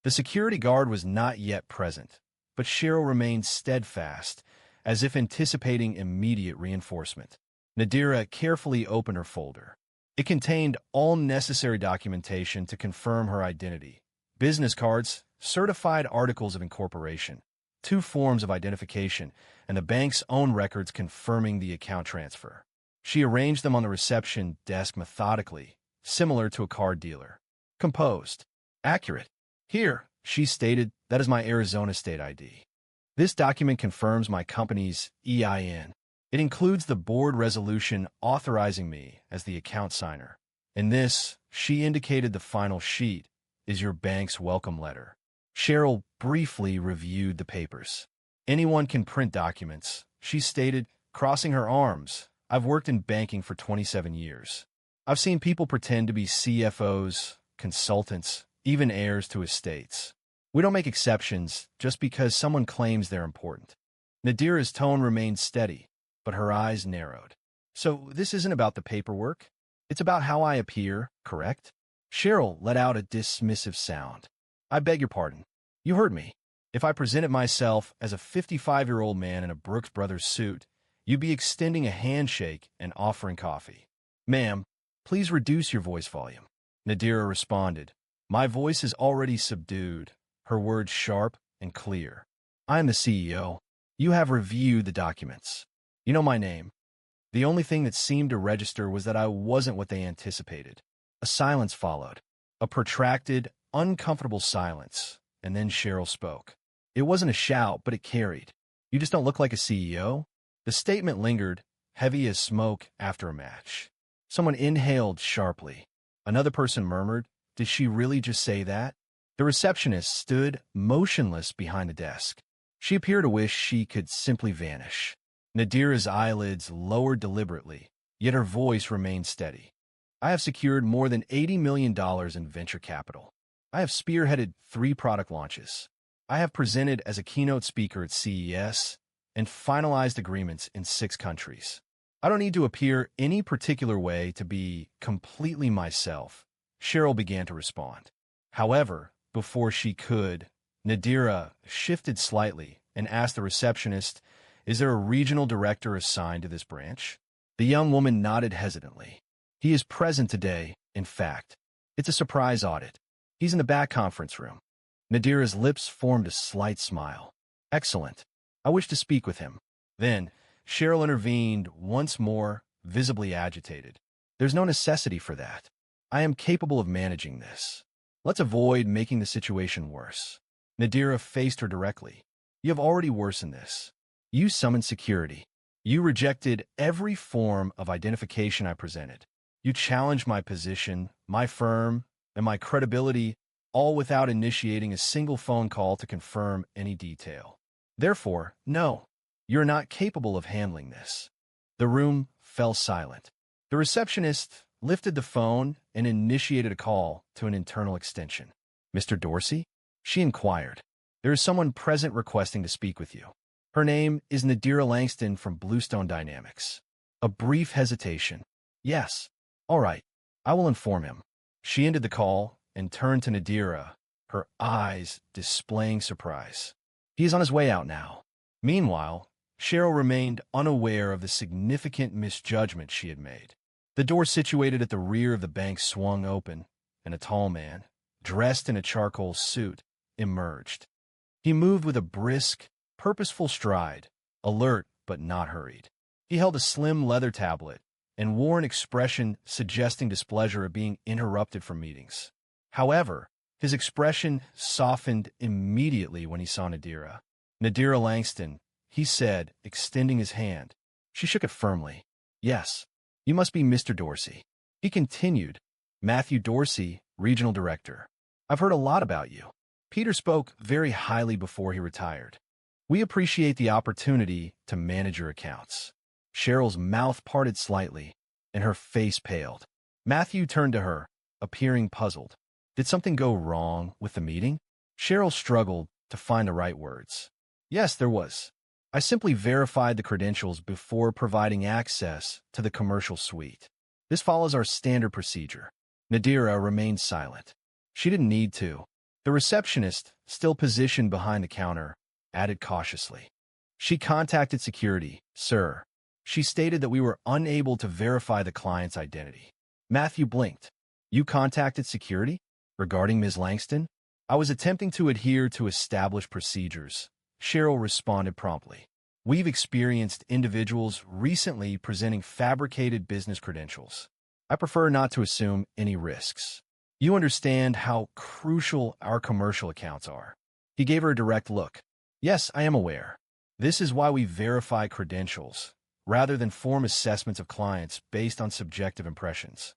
The security guard was not yet present, but Cheryl remained steadfast, as if anticipating immediate reinforcement. Nadira carefully opened her folder. It contained all necessary documentation to confirm her identity: business cards, certified articles of incorporation, 2 forms of identification, and the bank's own records confirming the account transfer. She arranged them on the reception desk methodically, similar to a card dealer. Composed. Accurate. "Here," she stated, "that is my Arizona state ID. This document confirms my company's EIN. It includes the board resolution authorizing me as the account signer. And this," she indicated the final sheet, "is your bank's welcome letter." Cheryl briefly reviewed the papers. "Anyone can print documents," she stated, crossing her arms. I've worked in banking for 27 years. I've seen people pretend to be CFOs, consultants, even heirs to estates. We don't make exceptions just because someone claims they're important. Nadira's tone remained steady, but her eyes narrowed. So this isn't about the paperwork? It's about how I appear, correct? Cheryl let out a dismissive sound. I beg your pardon. You heard me. If I presented myself as a 55-year-old man in a Brooks Brothers suit, you'd be extending a handshake and offering coffee. Ma'am, please reduce your voice volume. Nadira responded. My voice is already subdued, her words sharp and clear. I am the CEO. You have reviewed the documents. You know my name. The only thing that seemed to register was that I wasn't what they anticipated. A silence followed. A protracted, uncomfortable silence, and then Cheryl spoke. It wasn't a shout, but it carried. You just don't look like a CEO? The statement lingered, heavy as smoke after a match. Someone inhaled sharply. Another person murmured, Did she really just say that? The receptionist stood motionless behind the desk. She appeared to wish she could simply vanish. Nadira's eyelids lowered deliberately, yet her voice remained steady. I have secured more than $80 million in venture capital. I have spearheaded 3 product launches. I have presented as a keynote speaker at CES and finalized agreements in 6 countries. I don't need to appear any particular way to be completely myself. Cheryl began to respond. However, before she could, Nadira shifted slightly and asked the receptionist, Is there a regional director assigned to this branch? The young woman nodded hesitantly. He is present today, in fact. It's a surprise audit. He's in the back conference room. Nadira's lips formed a slight smile. Excellent. I wish to speak with him. Then, Cheryl intervened once more, visibly agitated. There's no necessity for that. I am capable of managing this. Let's avoid making the situation worse. Nadira faced her directly. You have already worsened this. You summoned security. You rejected every form of identification I presented. You challenged my position, my firm, and my credibility, all without initiating a single phone call to confirm any detail. Therefore, no, you're not capable of handling this. The room fell silent. The receptionist lifted the phone and initiated a call to an internal extension. Mr. Dorsey? She inquired. There is someone present requesting to speak with you. Her name is Nadira Langston from Bluestone Dynamics. A brief hesitation. Yes. All right. I will inform him. She ended the call and turned to Nadira, her eyes displaying surprise. He is on his way out now. Meanwhile, Cheryl remained unaware of the significant misjudgment she had made. The door situated at the rear of the bank swung open, and a tall man, dressed in a charcoal suit, emerged. He moved with a brisk, purposeful stride, alert but not hurried. He held a slim leather tablet and wore an expression suggesting displeasure at being interrupted from meetings. However, his expression softened immediately when he saw Nadira. Nadira Langston, he said, extending his hand. She shook it firmly. Yes, you must be Mr. Dorsey. He continued, Matthew Dorsey, Regional Director. I've heard a lot about you. Peter spoke very highly before he retired. We appreciate the opportunity to manage your accounts. Cheryl's mouth parted slightly, and her face paled. Matthew turned to her, appearing puzzled. Did something go wrong with the meeting? Cheryl struggled to find the right words. Yes, there was. I simply verified the credentials before providing access to the commercial suite. This follows our standard procedure. Nadira remained silent. She didn't need to. The receptionist, still positioned behind the counter, added cautiously. She contacted security, sir. She stated that we were unable to verify the client's identity. Matthew blinked. You contacted security? Regarding Ms. Langston? I was attempting to adhere to established procedures. Cheryl responded promptly. We've experienced individuals recently presenting fabricated business credentials. I prefer not to assume any risks. You understand how crucial our commercial accounts are. He gave her a direct look. Yes, I am aware. This is why we verify credentials, rather than form assessments of clients based on subjective impressions.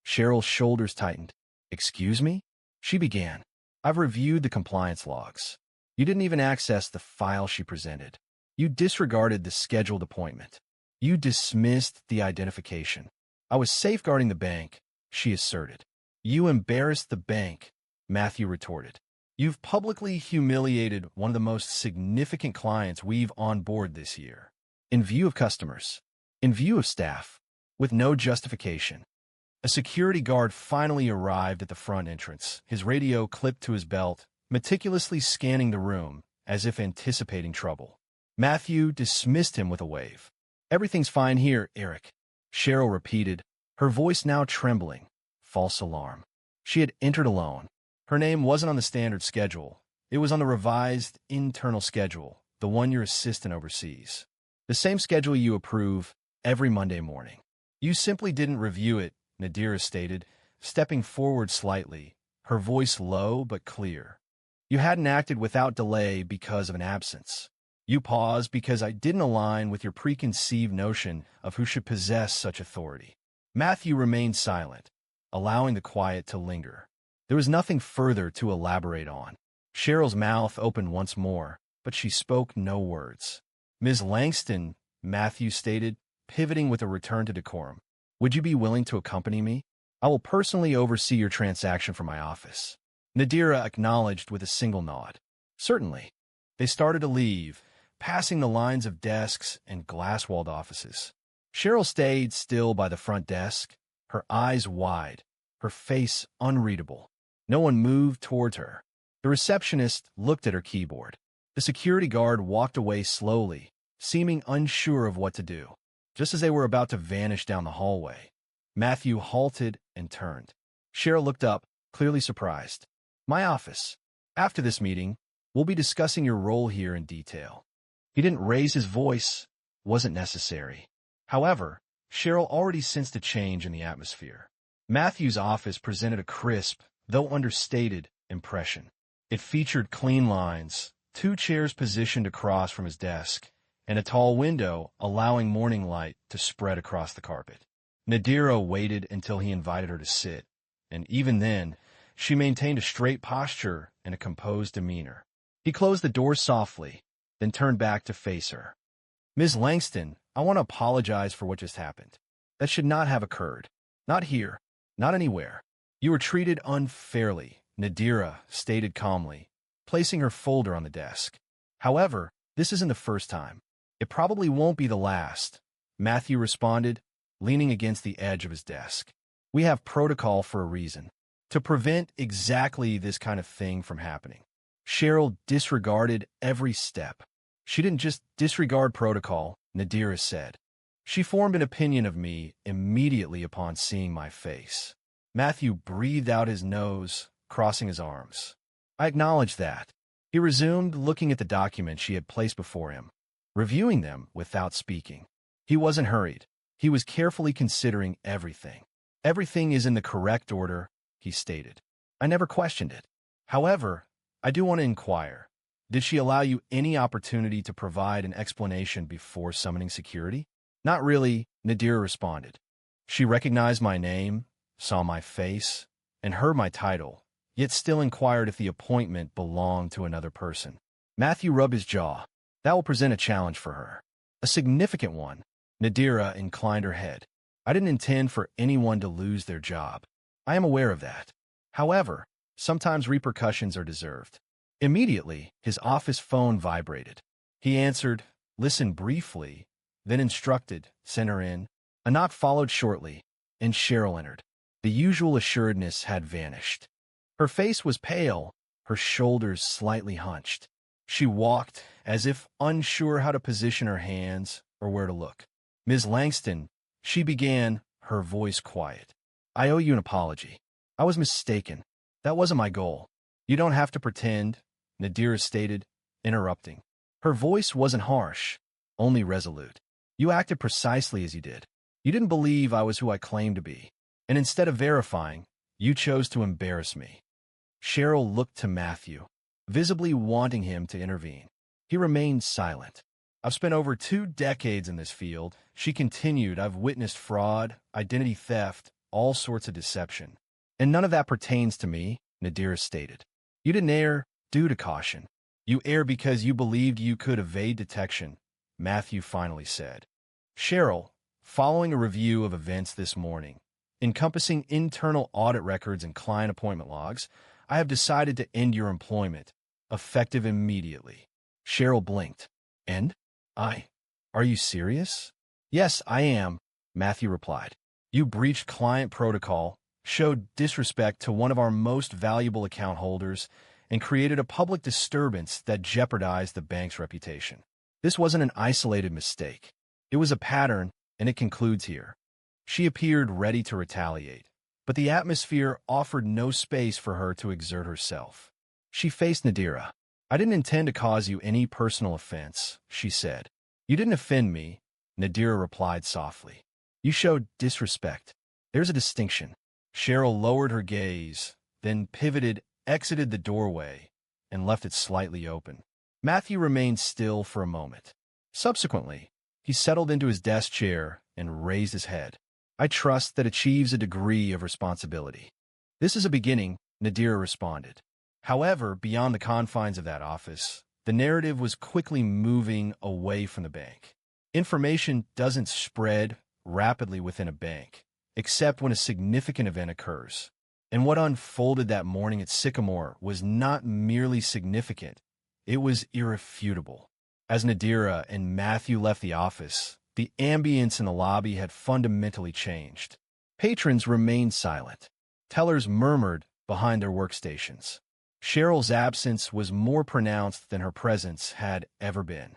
Cheryl's shoulders tightened. Excuse me? She began. I've reviewed the compliance logs. You didn't even access the file she presented. You disregarded the scheduled appointment. You dismissed the identification. I was safeguarding the bank, she asserted. You embarrassed the bank, Matthew retorted. You've publicly humiliated one of the most significant clients we've onboarded this year. In view of customers, in view of staff, with no justification. A security guard finally arrived at the front entrance, his radio clipped to his belt, meticulously scanning the room, as if anticipating trouble. Matthew dismissed him with a wave. Everything's fine here, Eric, Cheryl repeated, her voice now trembling. False alarm. She had entered alone. Her name wasn't on the standard schedule. It was on the revised internal schedule, the one your assistant oversees. The same schedule you approve every Monday morning. You simply didn't review it, Nadira stated, stepping forward slightly, her voice low but clear. You hadn't acted without delay because of an absence. You paused because I didn't align with your preconceived notion of who should possess such authority. Matthew remained silent, allowing the quiet to linger. There was nothing further to elaborate on. Cheryl's mouth opened once more, but she spoke no words. Ms. Langston, Matthew stated, pivoting with a return to decorum. Would you be willing to accompany me? I will personally oversee your transaction from my office. Nadira acknowledged with a single nod. Certainly. They started to leave, passing the lines of desks and glass-walled offices. Cheryl stayed still by the front desk, her eyes wide, her face unreadable. No one moved towards her. The receptionist looked at her keyboard. The security guard walked away slowly, seeming unsure of what to do. Just as they were about to vanish down the hallway, Matthew halted and turned. Cheryl looked up, clearly surprised. My office. After this meeting, we'll be discussing your role here in detail. He didn't raise his voice. Wasn't necessary. However, Cheryl already sensed a change in the atmosphere. Matthew's office presented a crisp, though understated, impression. It featured clean lines, 2 chairs positioned across from his desk, and a tall window allowing morning light to spread across the carpet. Nadira waited until he invited her to sit, and even then, she maintained a straight posture and a composed demeanor. He closed the door softly, then turned back to face her. Ms. Langston, I want to apologize for what just happened. That should not have occurred. Not here. Not anywhere. You were treated unfairly, Nadira stated calmly, placing her folder on the desk. However, this isn't the first time. It probably won't be the last, Matthew responded, leaning against the edge of his desk. We have protocol for a reason, to prevent exactly this kind of thing from happening. Cheryl disregarded every step. She didn't just disregard protocol, Nadira said. She formed an opinion of me immediately upon seeing my face. Matthew breathed out his nose, crossing his arms. I acknowledge that. He resumed looking at the documents she had placed before him, reviewing them without speaking. He wasn't hurried. He was carefully considering everything. Everything is in the correct order, he stated. I never questioned it. However, I do want to inquire. Did she allow you any opportunity to provide an explanation before summoning security? Not really, Nadira responded. She recognized my name, saw my face, and heard my title, yet still inquired if the appointment belonged to another person. Matthew rubbed his jaw. That will present a challenge for her. A significant one. Nadira inclined her head. I didn't intend for anyone to lose their job. I am aware of that. However, sometimes repercussions are deserved. Immediately, his office phone vibrated. He answered, listened briefly, then instructed, send her in. A knock followed shortly, and Cheryl entered. The usual assuredness had vanished. Her face was pale, her shoulders slightly hunched. She walked as if unsure how to position her hands or where to look. Ms. Langston, she began, her voice quiet. I owe you an apology. I was mistaken. That wasn't my goal. You don't have to pretend, Nadira stated, interrupting. Her voice wasn't harsh, only resolute. You acted precisely as you did. You didn't believe I was who I claimed to be. And instead of verifying, you chose to embarrass me. Cheryl looked to Matthew, visibly wanting him to intervene. He remained silent. I've spent over 2 decades in this field, she continued. I've witnessed fraud, identity theft, all sorts of deception. And none of that pertains to me, Nadira stated. You didn't err due to caution. You erred because you believed you could evade detection, Matthew finally said. Cheryl, following a review of events this morning, encompassing internal audit records and client appointment logs, I have decided to end your employment, effective immediately. Cheryl blinked. End? Are you serious? Yes, I am, Matthew replied. You breached client protocol, showed disrespect to one of our most valuable account holders, and created a public disturbance that jeopardized the bank's reputation. This wasn't an isolated mistake. It was a pattern, and it concludes here. She appeared ready to retaliate, but the atmosphere offered no space for her to exert herself. She faced Nadira. I didn't intend to cause you any personal offense, she said. You didn't offend me, Nadira replied softly. You showed disrespect. There's a distinction. Cheryl lowered her gaze, then pivoted, exited the doorway, and left it slightly open. Matthew remained still for a moment. Subsequently, he settled into his desk chair and raised his head. I trust that achieves a degree of responsibility. This is a beginning, Nadira responded. However, beyond the confines of that office, the narrative was quickly moving away from the bank. Information doesn't spread rapidly within a bank, except when a significant event occurs. And what unfolded that morning at Sycamore was not merely significant, it was irrefutable. As Nadira and Matthew left the office, the ambience in the lobby had fundamentally changed. Patrons remained silent. Tellers murmured behind their workstations. Cheryl's absence was more pronounced than her presence had ever been.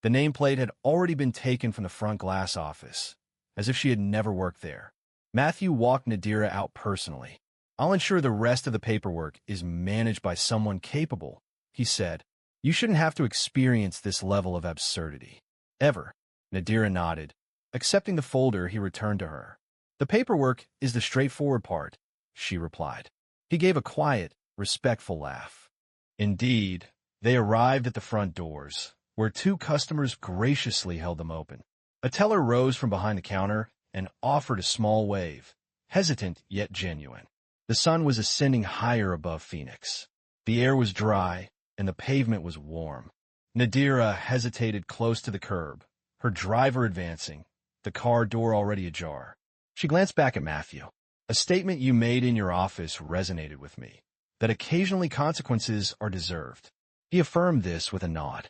The nameplate had already been taken from the front glass office, as if she had never worked there. Matthew walked Nadira out personally. I'll ensure the rest of the paperwork is managed by someone capable, he said. You shouldn't have to experience this level of absurdity. Ever. Nadira nodded. Accepting the folder, he returned to her. The paperwork is the straightforward part, she replied. He gave a quiet, respectful laugh. Indeed, they arrived at the front doors, where two customers graciously held them open. A teller rose from behind the counter and offered a small wave, hesitant yet genuine. The sun was ascending higher above Phoenix. The air was dry, and the pavement was warm. Nadira hesitated close to the curb, her driver advancing, the car door already ajar. She glanced back at Matthew. A statement you made in your office resonated with me, that occasionally consequences are deserved. He affirmed this with a nod.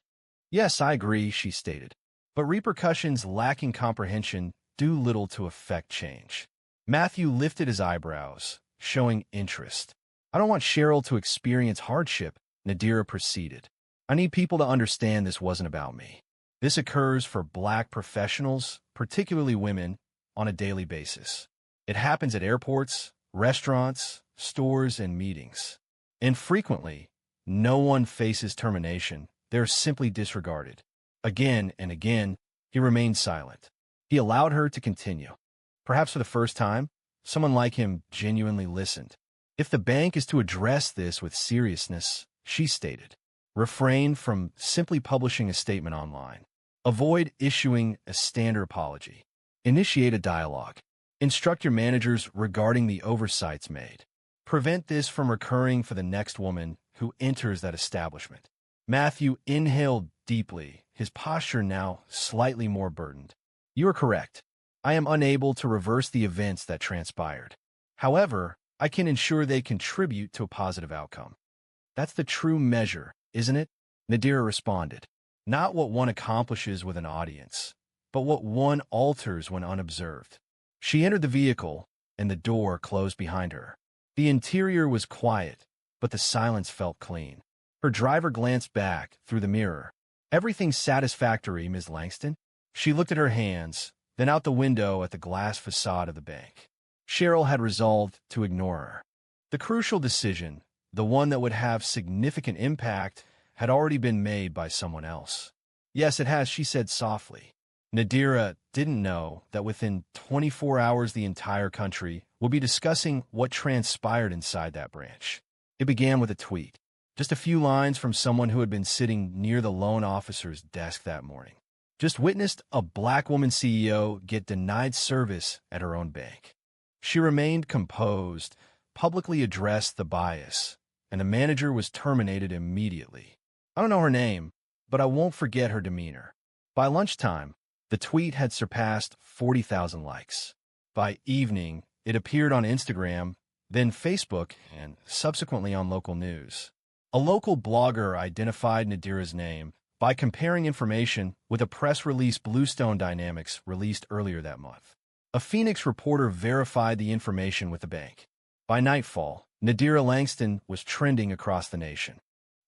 Yes, I agree, she stated. But repercussions lacking comprehension do little to affect change. Matthew lifted his eyebrows, showing interest. I don't want Cheryl to experience hardship, Nadira proceeded. I need people to understand this wasn't about me. This occurs for Black professionals, particularly women, on a daily basis. It happens at airports, restaurants, stores, and meetings. And frequently, no one faces termination. They're simply disregarded. Again and again, he remained silent. He allowed her to continue. Perhaps for the first time, someone like him genuinely listened. If the bank is to address this with seriousness, she stated, refrain from simply publishing a statement online. Avoid issuing a standard apology. Initiate a dialogue. Instruct your managers regarding the oversights made. Prevent this from recurring for the next woman who enters that establishment. Matthew inhaled deeply, his posture now slightly more burdened. You are correct. I am unable to reverse the events that transpired. However, I can ensure they contribute to a positive outcome. That's the true measure, isn't it? Nadira responded. Not what one accomplishes with an audience, but what one alters when unobserved. She entered the vehicle, and the door closed behind her. The interior was quiet, but the silence felt clean. Her driver glanced back through the mirror. Everything satisfactory, Ms. Langston? She looked at her hands, then out the window at the glass facade of the bank. Cheryl had resolved to ignore her. The crucial decision, the one that would have significant impact, had already been made by someone else. Yes, it has, she said softly. Nadira didn't know that within 24 hours the entire country would be discussing what transpired inside that branch. It began with a tweet, just a few lines from someone who had been sitting near the loan officer's desk that morning. Just witnessed a Black woman CEO get denied service at her own bank. She remained composed, publicly addressed the bias, and the manager was terminated immediately. I don't know her name, but I won't forget her demeanor. By lunchtime, The tweet had surpassed 40,000 likes. By evening, it appeared on Instagram, then Facebook, and subsequently on local news. A local blogger identified Nadira's name by comparing information with a press release Bluestone Dynamics released earlier that month. A Phoenix reporter verified the information with the bank. By nightfall, Nadira Langston was trending across the nation.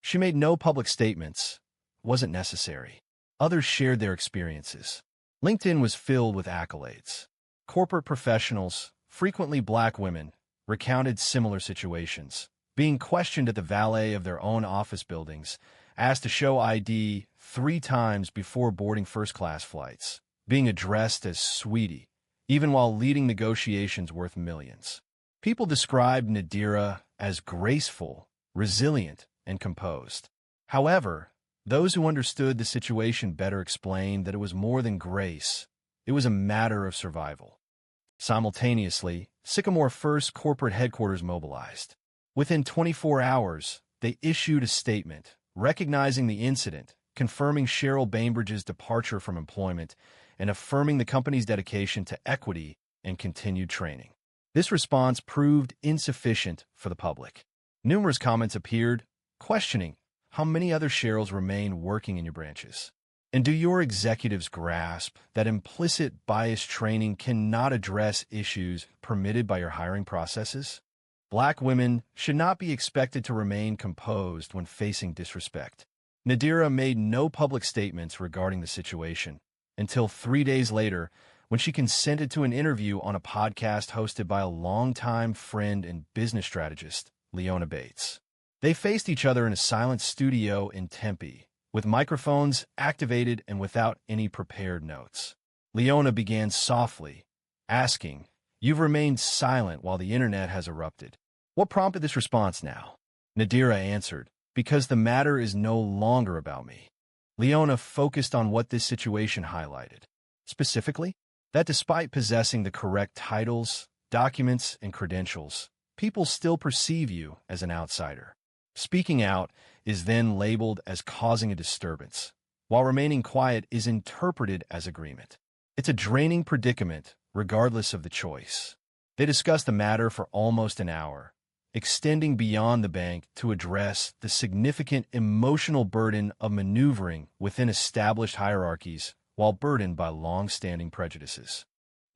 She made no public statements. It wasn't necessary. Others shared their experiences. LinkedIn was filled with accolades. Corporate professionals, frequently black women, recounted similar situations, being questioned at the valet of their own office buildings, asked to show ID 3 times before boarding first-class flights, being addressed as sweetie, even while leading negotiations worth millions. People described Nadira as graceful, resilient, and composed. However, those who understood the situation better explained that it was more than grace. It was a matter of survival. Simultaneously, Sycamore First corporate headquarters mobilized. Within 24 hours, they issued a statement recognizing the incident, confirming Cheryl Bainbridge's departure from employment, and affirming the company's dedication to equity and continued training. This response proved insufficient for the public. Numerous comments appeared, questioning how many other Cheryls remain working in your branches. And do your executives grasp that implicit bias training cannot address issues permitted by your hiring processes? Black women should not be expected to remain composed when facing disrespect. Nadira made no public statements regarding the situation until 3 days later when she consented to an interview on a podcast hosted by a longtime friend and business strategist, Leona Bates. They faced each other in a silent studio in Tempe, with microphones activated and without any prepared notes. Leona began softly, asking, "You've remained silent while the internet has erupted. What prompted this response now?" Nadira answered, "Because the matter is no longer about me." Leona focused on what this situation highlighted. Specifically, that despite possessing the correct titles, documents, and credentials, people still perceive you as an outsider. Speaking out is then labeled as causing a disturbance, while remaining quiet is interpreted as agreement. It's a draining predicament, regardless of the choice. They discussed the matter for almost an hour, extending beyond the bank to address the significant emotional burden of maneuvering within established hierarchies while burdened by long-standing prejudices.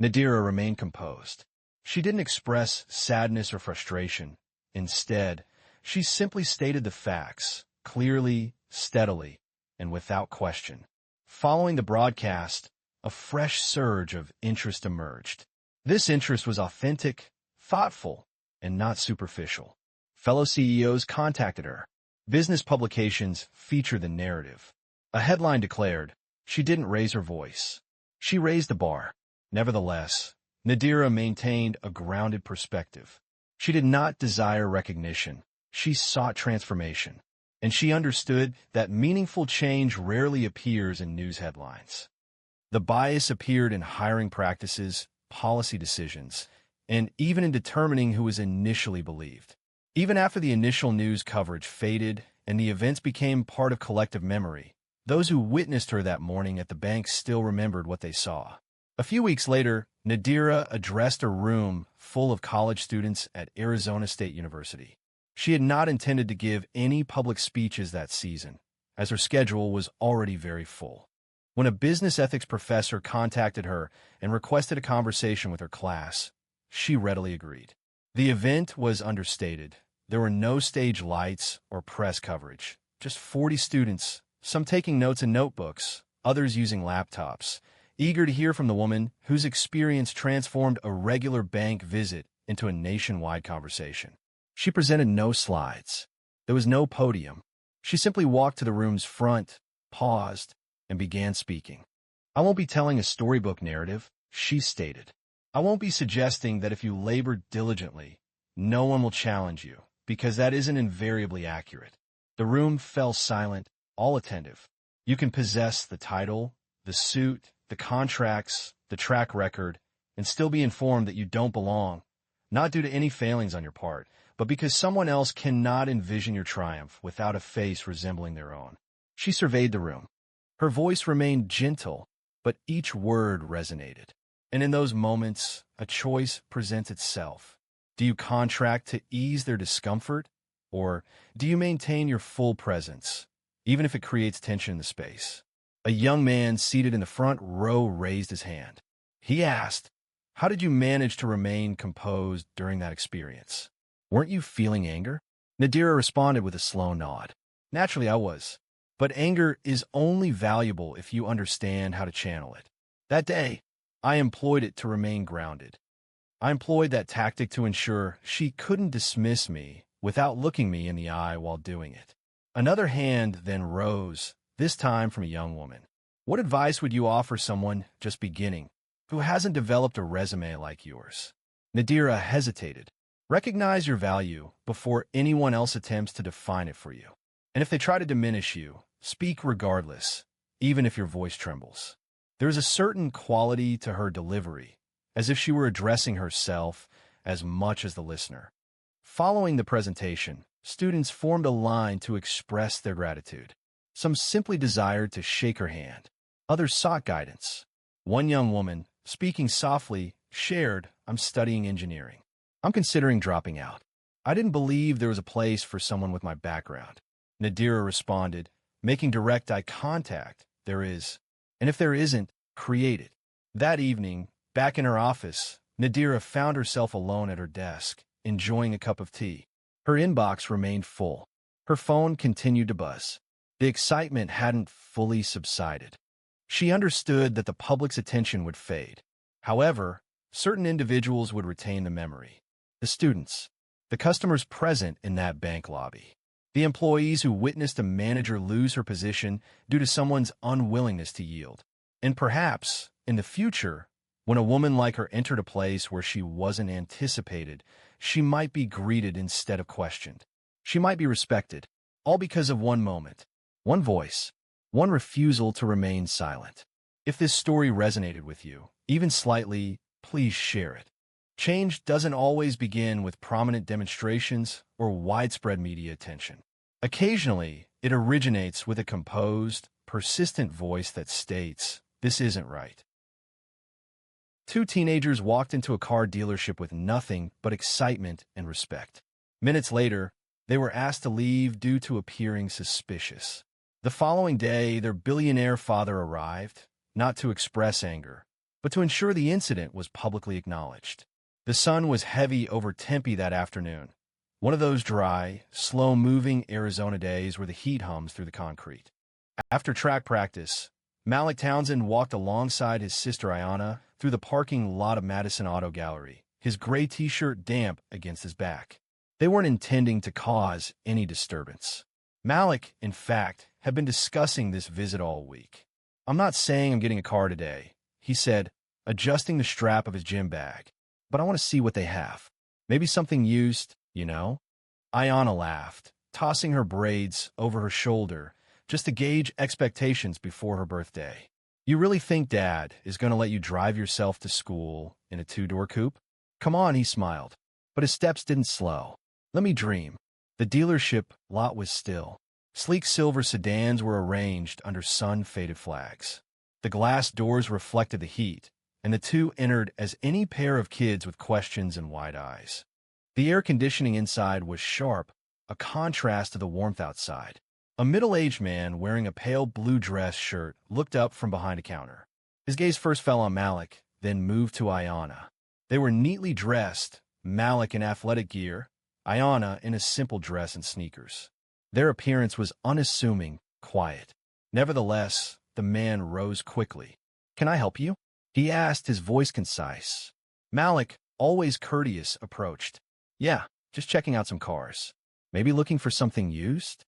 Nadira remained composed. She didn't express sadness or frustration. Instead, she simply stated the facts, clearly, steadily, and without question. Following the broadcast, a fresh surge of interest emerged. This interest was authentic, thoughtful, and not superficial. Fellow CEOs contacted her. Business publications featured the narrative. A headline declared, "She didn't raise her voice. She raised the bar." Nevertheless, Nadira maintained a grounded perspective. She did not desire recognition. She sought transformation. And she understood that meaningful change rarely appears in news headlines. The bias appeared in hiring practices, policy decisions, and even in determining who was initially believed. Even after the initial news coverage faded and the events became part of collective memory, those who witnessed her that morning at the bank still remembered what they saw. A few weeks later, Nadira addressed a room full of college students at Arizona State University. She had not intended to give any public speeches that season, as her schedule was already very full. When a business ethics professor contacted her and requested a conversation with her class, she readily agreed. The event was understated. There were no stage lights or press coverage, just 40 students, some taking notes in notebooks, others using laptops, eager to hear from the woman whose experience transformed a regular bank visit into a nationwide conversation. She presented no slides. There was no podium. She simply walked to the room's front, paused, and began speaking. "I won't be telling a storybook narrative," she stated. "I won't be suggesting that if you labor diligently, no one will challenge you, because that isn't invariably accurate." The room fell silent, all attentive. You can possess the title, the suit, the contracts, the track record, and still be informed that you don't belong, not due to any failings on your part, but because someone else cannot envision your triumph without a face resembling their own. She surveyed the room. Her voice remained gentle, but each word resonated. And in those moments, a choice presents itself. Do you contract to ease their discomfort, or do you maintain your full presence, even if it creates tension in the space? A young man seated in the front row raised his hand. He asked, "How did you manage to remain composed during that experience? Weren't you feeling anger?" Nadira responded with a slow nod. "Naturally, I was. But anger is only valuable if you understand how to channel it. That day, I employed it to remain grounded. I employed that tactic to ensure she couldn't dismiss me without looking me in the eye while doing it." Another hand then rose, this time from a young woman. "What advice would you offer someone just beginning, who hasn't developed a resume like yours?" Nadira hesitated. "Recognize your value before anyone else attempts to define it for you. And if they try to diminish you, speak regardless, even if your voice trembles." There is a certain quality to her delivery, as if she were addressing herself as much as the listener. Following the presentation, students formed a line to express their gratitude. Some simply desired to shake her hand. Others sought guidance. One young woman, speaking softly, shared, "I'm studying engineering. I'm considering dropping out. I didn't believe there was a place for someone with my background." Nadira responded, making direct eye contact, "There is. And if there isn't, create it." That evening, back in her office, Nadira found herself alone at her desk, enjoying a cup of tea. Her inbox remained full. Her phone continued to buzz. The excitement hadn't fully subsided. She understood that the public's attention would fade. However, certain individuals would retain the memory. The students, the customers present in that bank lobby, the employees who witnessed a manager lose her position due to someone's unwillingness to yield. And perhaps, in the future, when a woman like her entered a place where she wasn't anticipated, she might be greeted instead of questioned. She might be respected, all because of one moment, one voice, one refusal to remain silent. If this story resonated with you, even slightly, please share it. Change doesn't always begin with prominent demonstrations or widespread media attention. Occasionally, it originates with a composed, persistent voice that states, "This isn't right." Two teenagers walked into a car dealership with nothing but excitement and respect. Minutes later, they were asked to leave due to appearing suspicious. The following day, their billionaire father arrived, not to express anger, but to ensure the incident was publicly acknowledged. The sun was heavy over Tempe that afternoon, one of those dry, slow-moving Arizona days where the heat hums through the concrete. After track practice, Malik Townsend walked alongside his sister Ayana through the parking lot of Madison Auto Gallery, his gray t-shirt damp against his back. They weren't intending to cause any disturbance. Malik, in fact, had been discussing this visit all week. "I'm not saying I'm getting a car today," he said, adjusting the strap of his gym bag, "but I want to see what they have. Maybe something used, you know?" Ayana laughed, tossing her braids over her shoulder just to gauge expectations before her birthday. "You really think Dad is going to let you drive yourself to school in a two-door coupe?" "Come on," he smiled, but his steps didn't slow. "Let me dream." The dealership lot was still. Sleek silver sedans were arranged under sun-faded flags. The glass doors reflected the heat, and the two entered as any pair of kids with questions and wide eyes. The air conditioning inside was sharp, a contrast to the warmth outside. A middle-aged man wearing a pale blue dress shirt looked up from behind a counter. His gaze first fell on Malik, then moved to Ayana. They were neatly dressed, Malik in athletic gear, Ayana in a simple dress and sneakers. Their appearance was unassuming, quiet. Nevertheless, the man rose quickly. "Can I help you?" he asked, his voice concise. Malik, always courteous, approached. "Yeah, just checking out some cars. Maybe looking for something used?"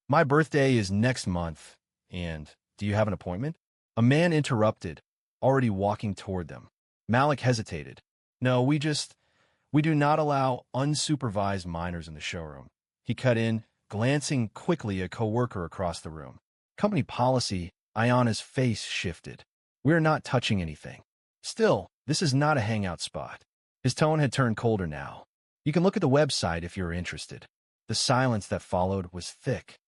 "My birthday is next month, and do you have an appointment?" A man interrupted, already walking toward them. Malik hesitated. "No, we do not allow unsupervised minors in the showroom." He cut in, glancing quickly at a coworker across the room. "Company policy." Ayana's face shifted. "We're not touching anything. Still, this is not a hangout spot." His tone had turned colder now. "You can look at the website if you're interested." The silence that followed was thick.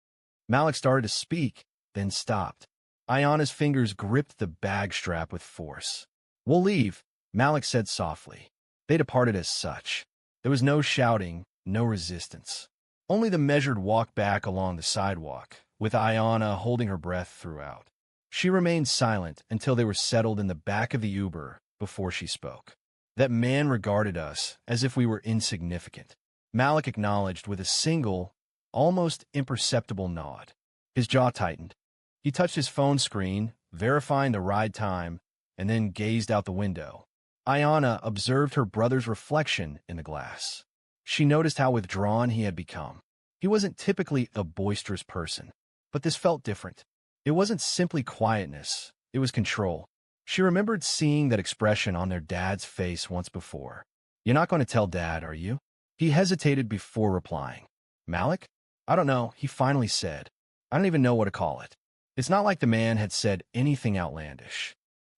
Malik started to speak, then stopped. Ayana's fingers gripped the bag strap with force. "We'll leave," Malik said softly. They departed as such. There was no shouting, no resistance. Only the measured walk back along the sidewalk, with Ayana holding her breath throughout. She remained silent until they were settled in the back of the Uber before she spoke. That man regarded us as if we were insignificant. Malik acknowledged with a single, almost imperceptible nod. His jaw tightened. He touched his phone screen, verifying the ride time, and then gazed out the window. Ayana observed her brother's reflection in the glass. She noticed how withdrawn he had become. He wasn't typically a boisterous person, but this felt different. It wasn't simply quietness, it was control. She remembered seeing that expression on their dad's face once before. "You're not going to tell Dad, are you?" He hesitated before replying. "Malik? I don't know," he finally said. "I don't even know what to call it." It's not like the man had said anything outlandish.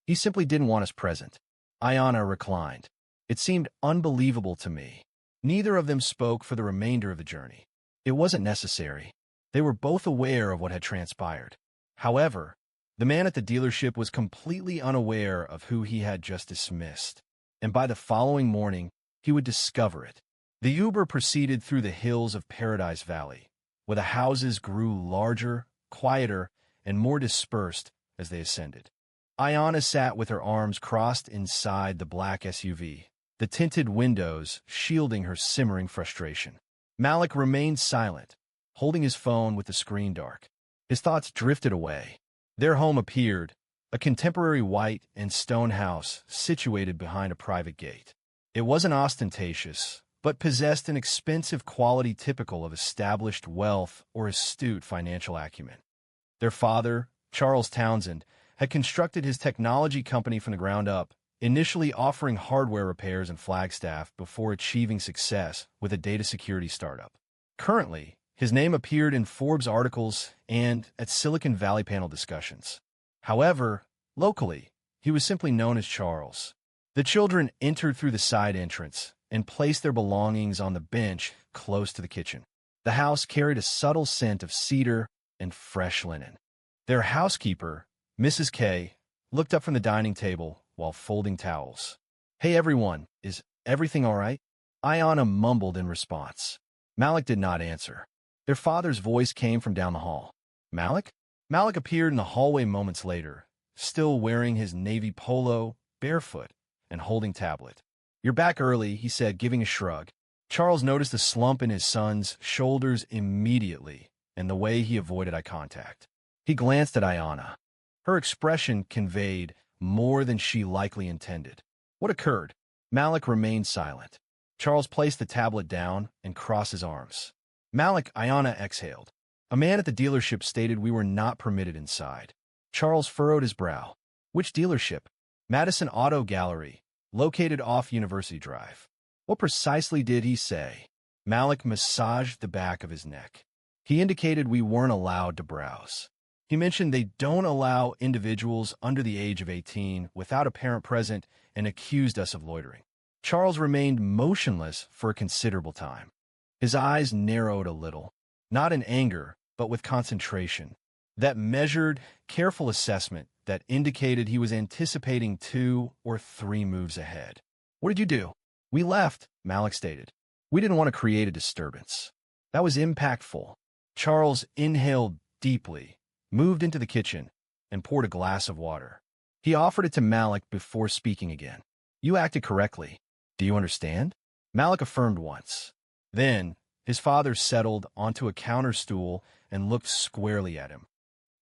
He simply didn't want us present. Ayana reclined. It seemed unbelievable to me. Neither of them spoke for the remainder of the journey. It wasn't necessary. They were both aware of what had transpired. However, the man at the dealership was completely unaware of who he had just dismissed. And by the following morning, he would discover it. The Uber proceeded through the hills of Paradise Valley, where the houses grew larger, quieter, and more dispersed as they ascended. Ayana sat with her arms crossed inside the black SUV, the tinted windows shielding her simmering frustration. Malik remained silent, holding his phone with the screen dark. His thoughts drifted away. Their home appeared, a contemporary white and stone house situated behind a private gate. It wasn't ostentatious, but possessed an expensive quality typical of established wealth or astute financial acumen. Their father, Charles Townsend, had constructed his technology company from the ground up, initially offering hardware repairs and Flagstaff before achieving success with a data security startup. Currently, his name appeared in Forbes articles and at Silicon Valley panel discussions. However, locally, he was simply known as Charles. The children entered through the side entrance and placed their belongings on the bench close to the kitchen. The house carried a subtle scent of cedar and fresh linen. Their housekeeper, Mrs. K, looked up from the dining table while folding towels. "Hey everyone, is everything all right?" Ayana mumbled in response. Malik did not answer. Their father's voice came from down the hall. "Malik?" Malik appeared in the hallway moments later, still wearing his navy polo, barefoot, and holding tablet. "You're back early," he said, giving a shrug. Charles noticed the slump in his son's shoulders immediately and the way he avoided eye contact. He glanced at Ayana. Her expression conveyed more than she likely intended. What occurred? Malik remained silent. Charles placed the tablet down and crossed his arms. "Malik," Ayana exhaled. "A man at the dealership stated we were not permitted inside." Charles furrowed his brow. "Which dealership?" "Madison Auto Gallery, located off University Drive." "What precisely did he say?" Malik massaged the back of his neck. "He indicated we weren't allowed to browse. He mentioned they don't allow individuals under the age of 18 without a parent present and accused us of loitering." Charles remained motionless for a considerable time. His eyes narrowed a little, not in anger, but with concentration. That measured, careful assessment that indicated he was anticipating 2 or 3 moves ahead. "What did you do?" "We left," Malik stated. "We didn't want to create a disturbance." That was impactful. Charles inhaled deeply, moved into the kitchen, and poured a glass of water. He offered it to Malik before speaking again. "You acted correctly. Do you understand?" Malik affirmed once. Then, his father settled onto a counter stool and looked squarely at him.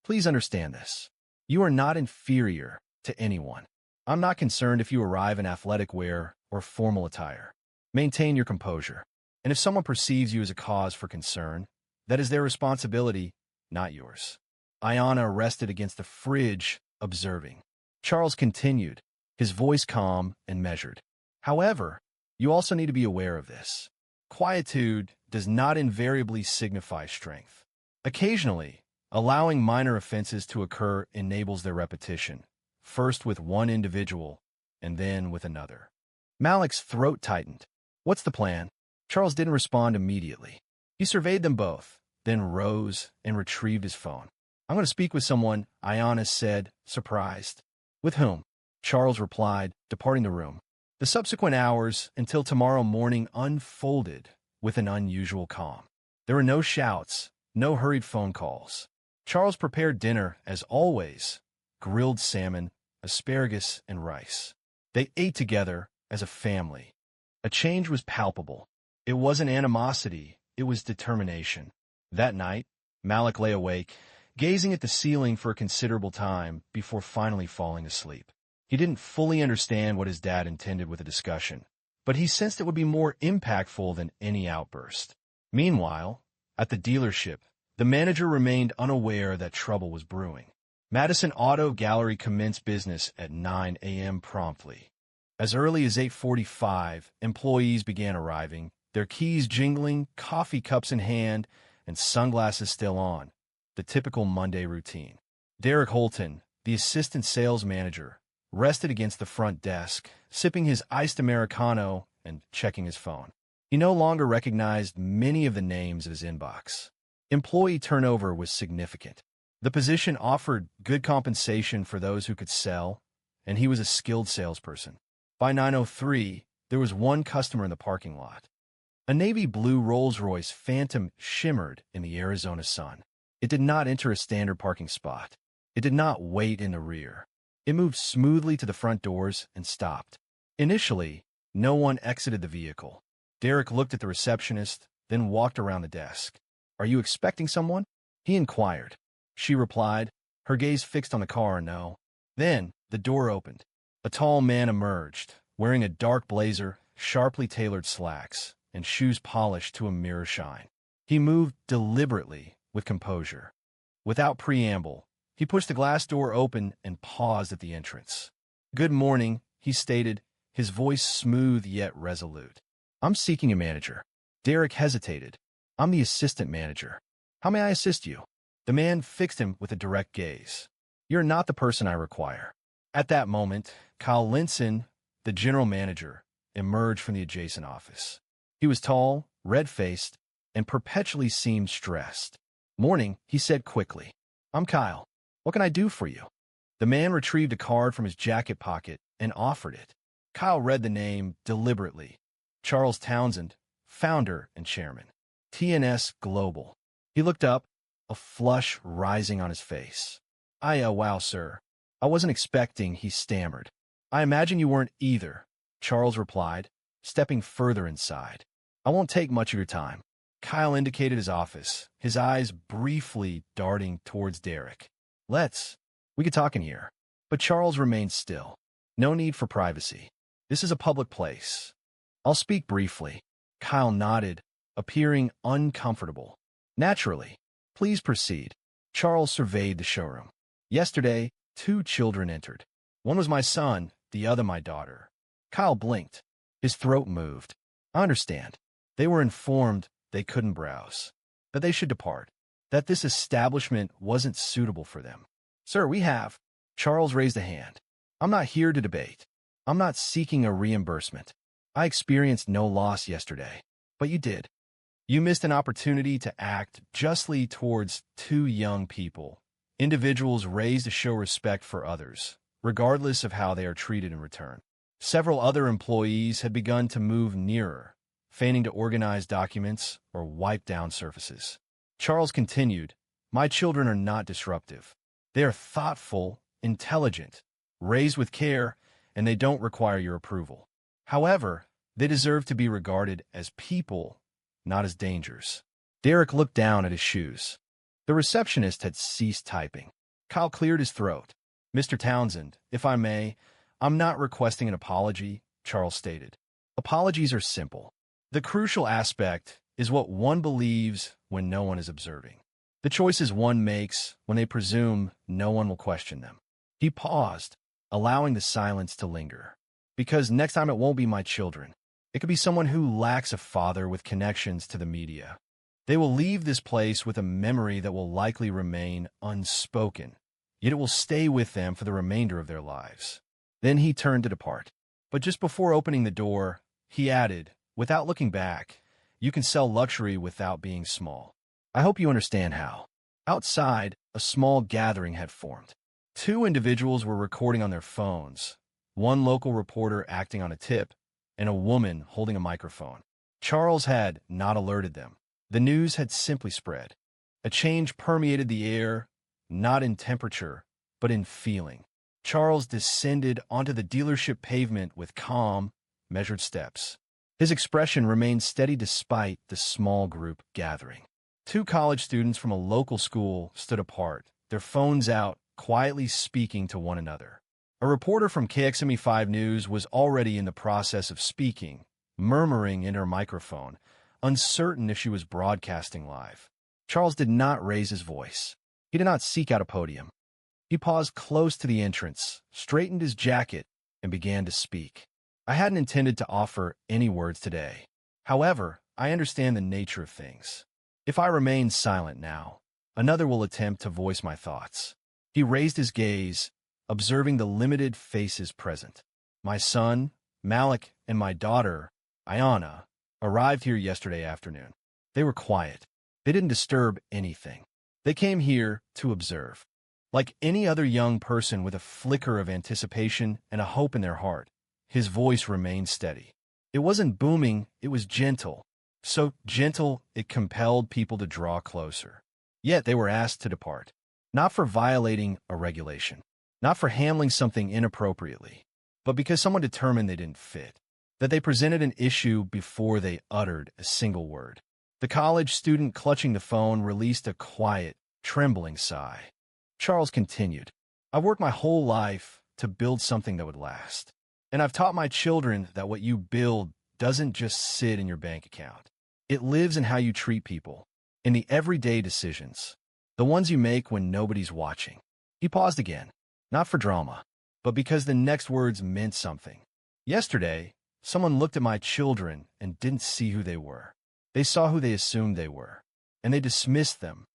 "Please understand this. You are not inferior to anyone. I'm not concerned if you arrive in athletic wear or formal attire. Maintain your composure. And if someone perceives you as a cause for concern, that is their responsibility, not yours." Ayana rested against the fridge, observing. Charles continued, his voice calm and measured. "However, you also need to be aware of this. Quietude does not invariably signify strength. Occasionally, allowing minor offenses to occur enables their repetition, first with one individual and then with another." Malik's throat tightened. "What's the plan?" Charles didn't respond immediately. He surveyed them both, then rose and retrieved his phone. I'm going to speak with someone, Ayanna said, surprised. With whom? Charles replied, departing the room. The subsequent hours until tomorrow morning unfolded with an unusual calm. There were no shouts, no hurried phone calls. Charles prepared dinner, as always, grilled salmon, asparagus, and rice. They ate together as a family. A change was palpable. It wasn't animosity, it was determination. That night, Malik lay awake, gazing at the ceiling for a considerable time before finally falling asleep. He didn't fully understand what his dad intended with the discussion, but he sensed it would be more impactful than any outburst. Meanwhile, at the dealership, the manager remained unaware that trouble was brewing. Madison Auto Gallery commenced business at 9 a.m. promptly. As early as 8:45, employees began arriving, their keys jingling, coffee cups in hand, and sunglasses still on. The typical Monday routine. Derek Holton, the assistant sales manager, rested against the front desk, sipping his iced Americano and checking his phone. He no longer recognized many of the names of his inbox. Employee turnover was significant. The position offered good compensation for those who could sell, and he was a skilled salesperson. By 9:03, there was one customer in the parking lot. A navy blue Rolls-Royce Phantom shimmered in the Arizona sun. It did not enter a standard parking spot. It did not wait in the rear. It moved smoothly to the front doors and stopped. Initially, no one exited the vehicle. Derek looked at the receptionist, then walked around the desk. "Are you expecting someone?" he inquired. She replied, her gaze fixed on the car, "No." Then, the door opened. A tall man emerged, wearing a dark blazer, sharply tailored slacks, and shoes polished to a mirror shine. He moved deliberately, with composure. Without preamble, he pushed the glass door open and paused at the entrance. "Good morning," he stated, his voice smooth yet resolute. "I'm seeking a manager." Derek hesitated. "I'm the assistant manager. How may I assist you?" The man fixed him with a direct gaze. "You're not the person I require." At that moment, Kyle Linson, the general manager, emerged from the adjacent office. He was tall, red-faced, and perpetually seemed stressed. "Morning," he said quickly. "I'm Kyle. What can I do for you?" The man retrieved a card from his jacket pocket and offered it. Kyle read the name deliberately. Charles Townsend, founder and chairman. TNS Global. He looked up, a flush rising on his face. Wow, sir. I wasn't expecting," he stammered. "I imagine you weren't either," Charles replied, stepping further inside. "I won't take much of your time." Kyle indicated his office, his eyes briefly darting towards Derek. We could talk in here." But Charles remained still. "No need for privacy. This is a public place." "I'll speak briefly." Kyle nodded, appearing uncomfortable. "Naturally. Please proceed." Charles surveyed the showroom. "Yesterday, 2 children entered. One was my son, the other my daughter." Kyle blinked. His throat moved. "I understand. They were informed they couldn't browse, that they should depart, that this establishment wasn't suitable for them." "Sir, we have—" Charles raised a hand. "I'm not here to debate. I'm not seeking a reimbursement. I experienced no loss yesterday, but you did. You missed an opportunity to act justly towards 2 young people, individuals raised to show respect for others, regardless of how they are treated in return." Several other employees had begun to move nearer, feigning to organize documents or wipe down surfaces. Charles continued, "My children are not disruptive. They are thoughtful, intelligent, raised with care, and they don't require your approval. However, they deserve to be regarded as people, not as dangers." Derek looked down at his shoes. The receptionist had ceased typing. Kyle cleared his throat. "Mr. Townsend, if I may, I'm not requesting an apology," Charles stated. "Apologies are simple. The crucial aspect is what one believes when no one is observing. The choices one makes when they presume no one will question them." He paused, allowing the silence to linger. "Because next time it won't be my children. It could be someone who lacks a father with connections to the media. They will leave this place with a memory that will likely remain unspoken, yet it will stay with them for the remainder of their lives." Then he turned to depart. But just before opening the door, he added, without looking back, "You can sell luxury without being small. I hope you understand how." Outside, a small gathering had formed. Two individuals were recording on their phones, one local reporter acting on a tip, and a woman holding a microphone. Charles had not alerted them. The news had simply spread. A change permeated the air, not in temperature, but in feeling. Charles descended onto the dealership pavement with calm, measured steps. His expression remained steady despite the small group gathering. Two college students from a local school stood apart, their phones out, quietly speaking to one another. A reporter from KXME5 News was already in the process of speaking, murmuring in her microphone, uncertain if she was broadcasting live. Charles did not raise his voice. He did not seek out a podium. He paused close to the entrance, straightened his jacket, and began to speak. I hadn't intended to offer any words today. However, I understand the nature of things. If I remain silent now, another will attempt to voice my thoughts. He raised his gaze, observing the limited faces present. My son, Malik, and my daughter, Ayana, arrived here yesterday afternoon. They were quiet. They didn't disturb anything. They came here to observe. Like any other young person with a flicker of anticipation and a hope in their heart, his voice remained steady. It wasn't booming, it was gentle. So gentle, it compelled people to draw closer. Yet they were asked to depart, not for violating a regulation, not for handling something inappropriately, but because someone determined they didn't fit, that they presented an issue before they uttered a single word. The college student clutching the phone released a quiet, trembling sigh. Charles continued, I've worked my whole life to build something that would last. And I've taught my children that what you build doesn't just sit in your bank account. It lives in how you treat people, in the everyday decisions, the ones you make when nobody's watching. He paused again, not for drama, but because the next words meant something. Yesterday, someone looked at my children and didn't see who they were. They saw who they assumed they were, and they dismissed them.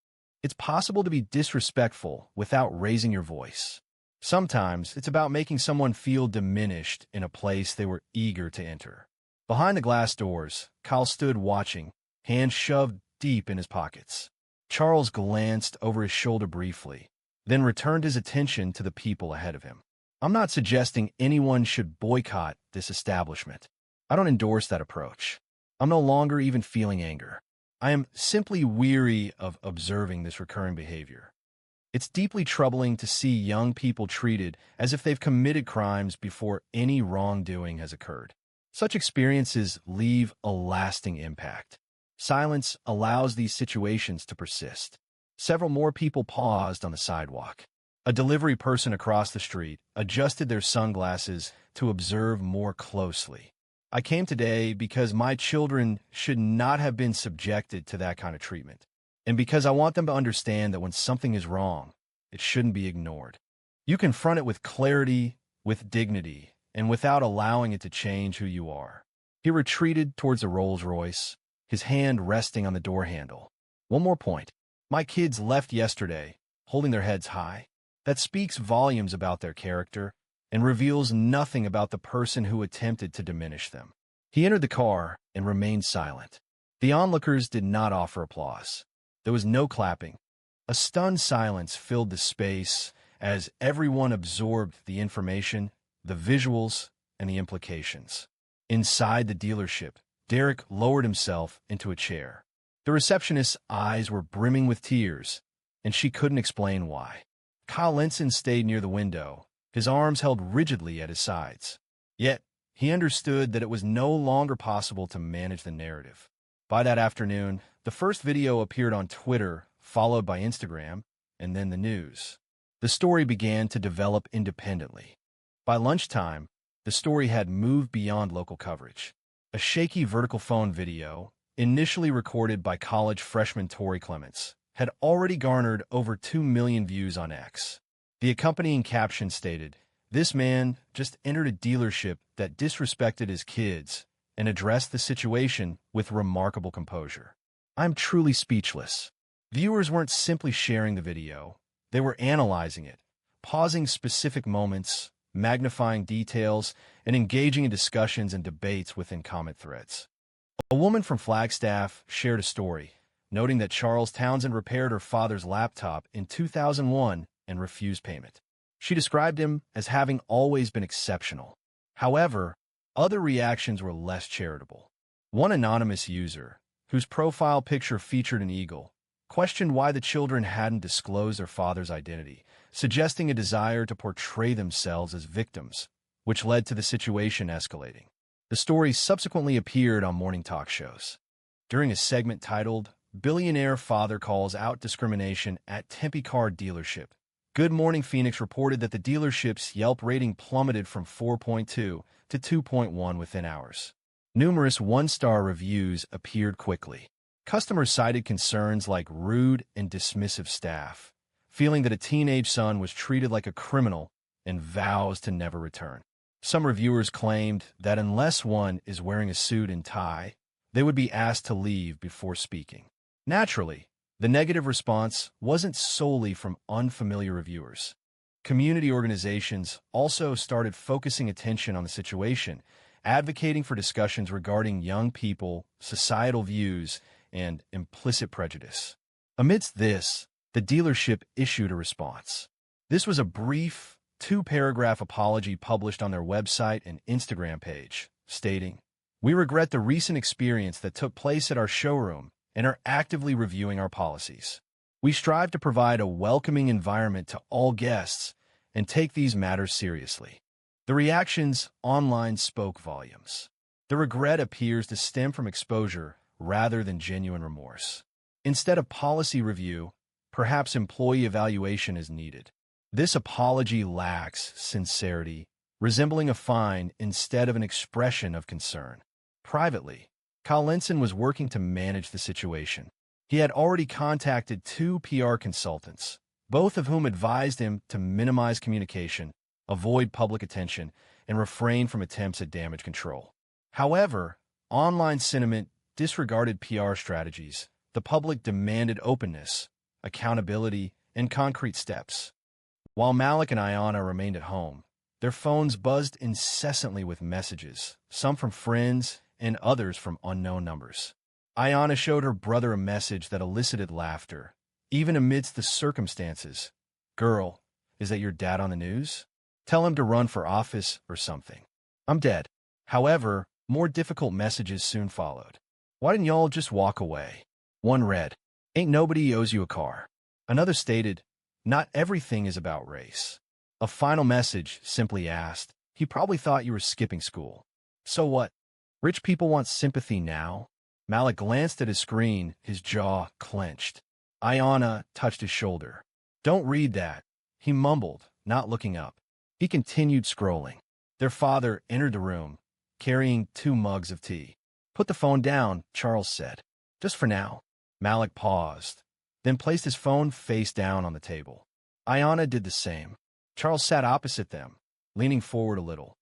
It's possible to be disrespectful without raising your voice. Sometimes it's about making someone feel diminished in a place they were eager to enter. Behind the glass doors, Kyle stood watching, hands shoved deep in his pockets. Charles glanced over his shoulder briefly, then returned his attention to the people ahead of him. I'm not suggesting anyone should boycott this establishment. I don't endorse that approach. I'm no longer even feeling anger. I am simply weary of observing this recurring behavior. It's deeply troubling to see young people treated as if they've committed crimes before any wrongdoing has occurred. Such experiences leave a lasting impact. Silence allows these situations to persist. Several more people paused on the sidewalk. A delivery person across the street adjusted their sunglasses to observe more closely. I came today because my children should not have been subjected to that kind of treatment, and because I want them to understand that when something is wrong, it shouldn't be ignored. You confront it with clarity, with dignity, and without allowing it to change who you are. He retreated towards a Rolls-Royce, his hand resting on the door handle. One more point. My kids left yesterday, holding their heads high. That speaks volumes about their character and reveals nothing about the person who attempted to diminish them. He entered the car and remained silent. The onlookers did not offer applause. There was no clapping. A stunned silence filled the space as everyone absorbed the information, the visuals, and the implications. Inside the dealership, Derek lowered himself into a chair. The receptionist's eyes were brimming with tears, and she couldn't explain why. Kyle Lenson stayed near the window, his arms held rigidly at his sides. Yet, he understood that it was no longer possible to manage the narrative. By that afternoon, the first video appeared on Twitter, followed by Instagram, and then the news. The story began to develop independently. By lunchtime, the story had moved beyond local coverage. A shaky vertical phone video, initially recorded by college freshman Tori Clements, had already garnered over 2 million views on X. The accompanying caption stated, "This man just entered a dealership that disrespected his kids and addressed the situation with remarkable composure." I'm truly speechless. Viewers weren't simply sharing the video, they were analyzing it, pausing specific moments, magnifying details, and engaging in discussions and debates within comment threads. A woman from Flagstaff shared a story, noting that Charles Townsend repaired her father's laptop in 2001 and refused payment. She described him as having always been exceptional. However, other reactions were less charitable. One anonymous user, whose profile picture featured an eagle, questioned why the children hadn't disclosed their father's identity, suggesting a desire to portray themselves as victims, which led to the situation escalating. The story subsequently appeared on morning talk shows. During a segment titled, "Billionaire Father Calls Out Discrimination at Tempe Car Dealership," Good Morning Phoenix reported that the dealership's Yelp rating plummeted from 4.2 to 2.1 within hours. Numerous one-star reviews appeared quickly. Customers cited concerns like rude and dismissive staff, feeling that a teenage son was treated like a criminal and vows to never return. Some reviewers claimed that unless one is wearing a suit and tie, they would be asked to leave before speaking. Naturally, the negative response wasn't solely from unfamiliar reviewers. Community organizations also started focusing attention on the situation, advocating for discussions regarding young people, societal views, and implicit prejudice. Amidst this, the dealership issued a response. This was a brief, two-paragraph apology published on their website and Instagram page, stating, "We regret the recent experience that took place at our showroom and are actively reviewing our policies. We strive to provide a welcoming environment to all guests and take these matters seriously." The reactions online spoke volumes. The regret appears to stem from exposure rather than genuine remorse. Instead of policy review, perhaps employee evaluation is needed. This apology lacks sincerity, resembling a fine instead of an expression of concern. Privately, Collinson was working to manage the situation. He had already contacted 2 PR consultants, both of whom advised him to minimize communication, avoid public attention, and refrain from attempts at damage control. However, online sentiment disregarded PR strategies. The public demanded openness, accountability, and concrete steps. While Malik and Ayanna remained at home, their phones buzzed incessantly with messages, some from friends and others from unknown numbers. Ayanna showed her brother a message that elicited laughter, even amidst the circumstances. "Girl, is that your dad on the news? Tell him to run for office or something. I'm dead." However, more difficult messages soon followed. "Why didn't y'all just walk away?" One read, "Ain't nobody owes you a car." Another stated, "Not everything is about race." A final message simply asked, "He probably thought you were skipping school. So what? Rich people want sympathy now?" Malik glanced at his screen, his jaw clenched. Ayanna touched his shoulder. "Don't read that," he mumbled, not looking up. He continued scrolling. Their father entered the room, carrying 2 mugs of tea. "Put the phone down," Charles said. "Just for now." Malik paused, then placed his phone face down on the table. Ayanna did the same. Charles sat opposite them, leaning forward a little.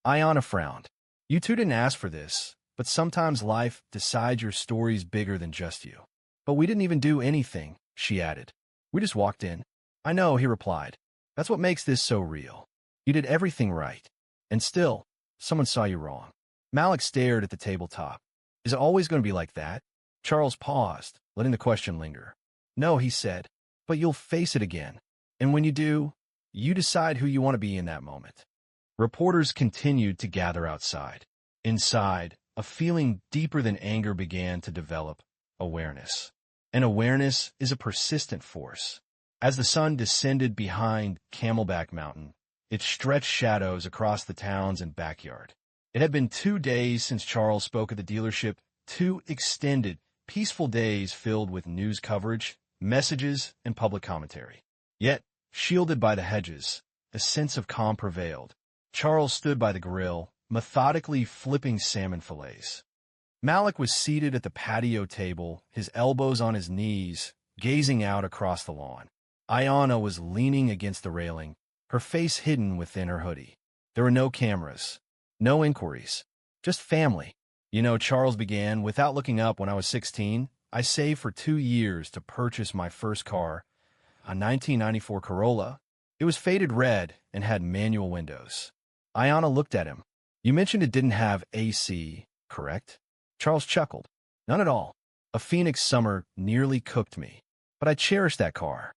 Ayanna frowned. "You two didn't ask for this, but sometimes life decides your story's bigger than just you." "But we didn't even do anything," she added. "We just walked in." "I know," he replied. "That's what makes this so real. You did everything right. And still, someone saw you wrong." Malik stared at the tabletop. "Is it always going to be like that?" Charles paused, letting the question linger. "No," he said, "but you'll face it again. And when you do, you decide who you want to be in that moment." Reporters continued to gather outside. Inside, a feeling deeper than anger began to develop: awareness. And awareness is a persistent force. As the sun descended behind Camelback Mountain, it stretched shadows across the towns and backyard. It had been 2 days since Charles spoke at the dealership, 2 extended, peaceful days filled with news coverage, messages, and public commentary. Yet, shielded by the hedges, a sense of calm prevailed. Charles stood by the grill, methodically flipping salmon fillets. Malik was seated at the patio table, his elbows on his knees, gazing out across the lawn. Ayanna was leaning against the railing, her face hidden within her hoodie. There were no cameras, no inquiries, just family. "You know," Charles began, "without looking up, when I was 16, I saved for 2 years to purchase my first car, a 1994 Corolla. It was faded red and had manual windows." Ayanna looked at him. "You mentioned it didn't have AC, correct?" Charles chuckled. "None at all. A Phoenix summer nearly cooked me, but I cherished that car.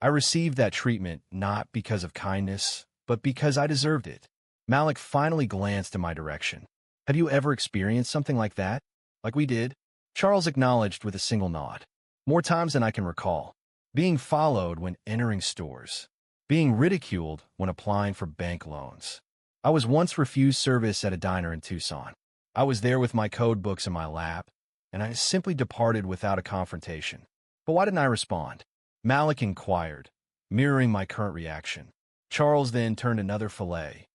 I received that treatment not because of kindness, but because I deserved it. Malik finally glanced in my direction. Have you ever experienced something like that? Like we did? Charles acknowledged with a single nod. More times than I can recall. Being followed when entering stores. Being ridiculed when applying for bank loans. I was once refused service at a diner in Tucson. I was there with my code books in my lap, and I simply departed without a confrontation. But why didn't I respond? Malik inquired, mirroring my current reaction. Charles then turned another fillet.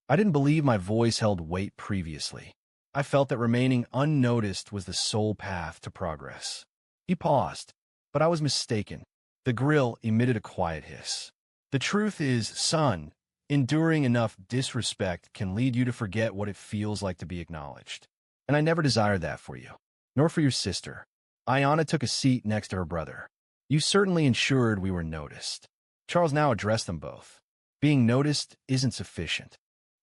I didn't believe my voice held weight previously. I felt that remaining unnoticed was the sole path to progress. He paused, but I was mistaken. The grill emitted a quiet hiss. The truth is, son, enduring enough disrespect can lead you to forget what it feels like to be acknowledged. And I never desired that for you, nor for your sister. Ayanna took a seat next to her brother. You certainly ensured we were noticed. Charles now addressed them both. Being noticed isn't sufficient.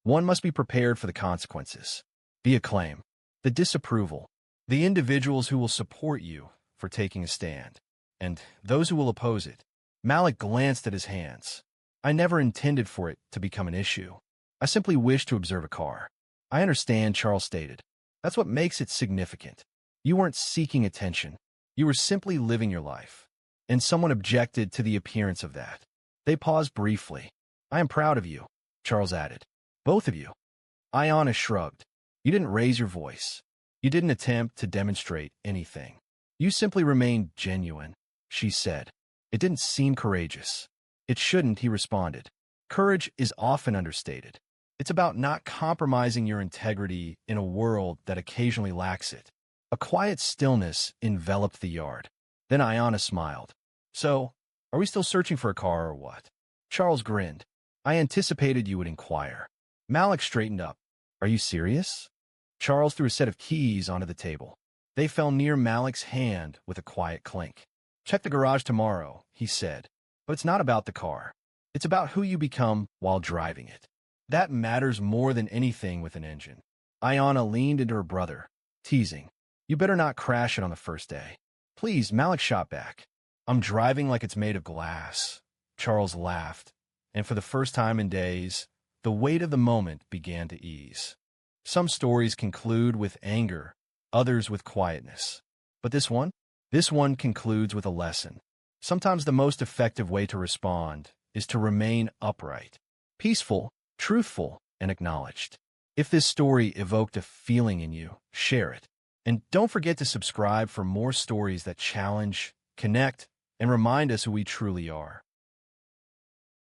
One must be prepared for the consequences. The acclaim, the disapproval, the individuals who will support you for taking a stand, and those who will oppose it. Malik glanced at his hands. I never intended for it to become an issue. I simply wished to observe a car. I understand, Charles stated. That's what makes it significant. You weren't seeking attention. You were simply living your life. And someone objected to the appearance of that. They paused briefly. I am proud of you, Charles added. Both of you. Ayanna shrugged. You didn't raise your voice. You didn't attempt to demonstrate anything. You simply remained genuine, she said. It didn't seem courageous. It shouldn't, he responded. Courage is often understated. It's about not compromising your integrity in a world that occasionally lacks it. A quiet stillness enveloped the yard. Then Ayanna smiled. So, are we still searching for a car or what? Charles grinned. I anticipated you would inquire. Malik straightened up. Are you serious? Charles threw a set of keys onto the table. They fell near Malik's hand with a quiet clink. Check the garage tomorrow, he said. But it's not about the car. It's about who you become while driving it. That matters more than anything with an engine. Ayanna leaned into her brother, teasing. You better not crash it on the first day. Please, Malik shot back. I'm driving like it's made of glass. Charles laughed, and for the first time in days, the weight of the moment began to ease. Some stories conclude with anger, others with quietness. But this one concludes with a lesson. Sometimes the most effective way to respond is to remain upright, peaceful, truthful, and acknowledged. If this story evoked a feeling in you, share it. And don't forget to subscribe for more stories that challenge, connect, and remind us who we truly are.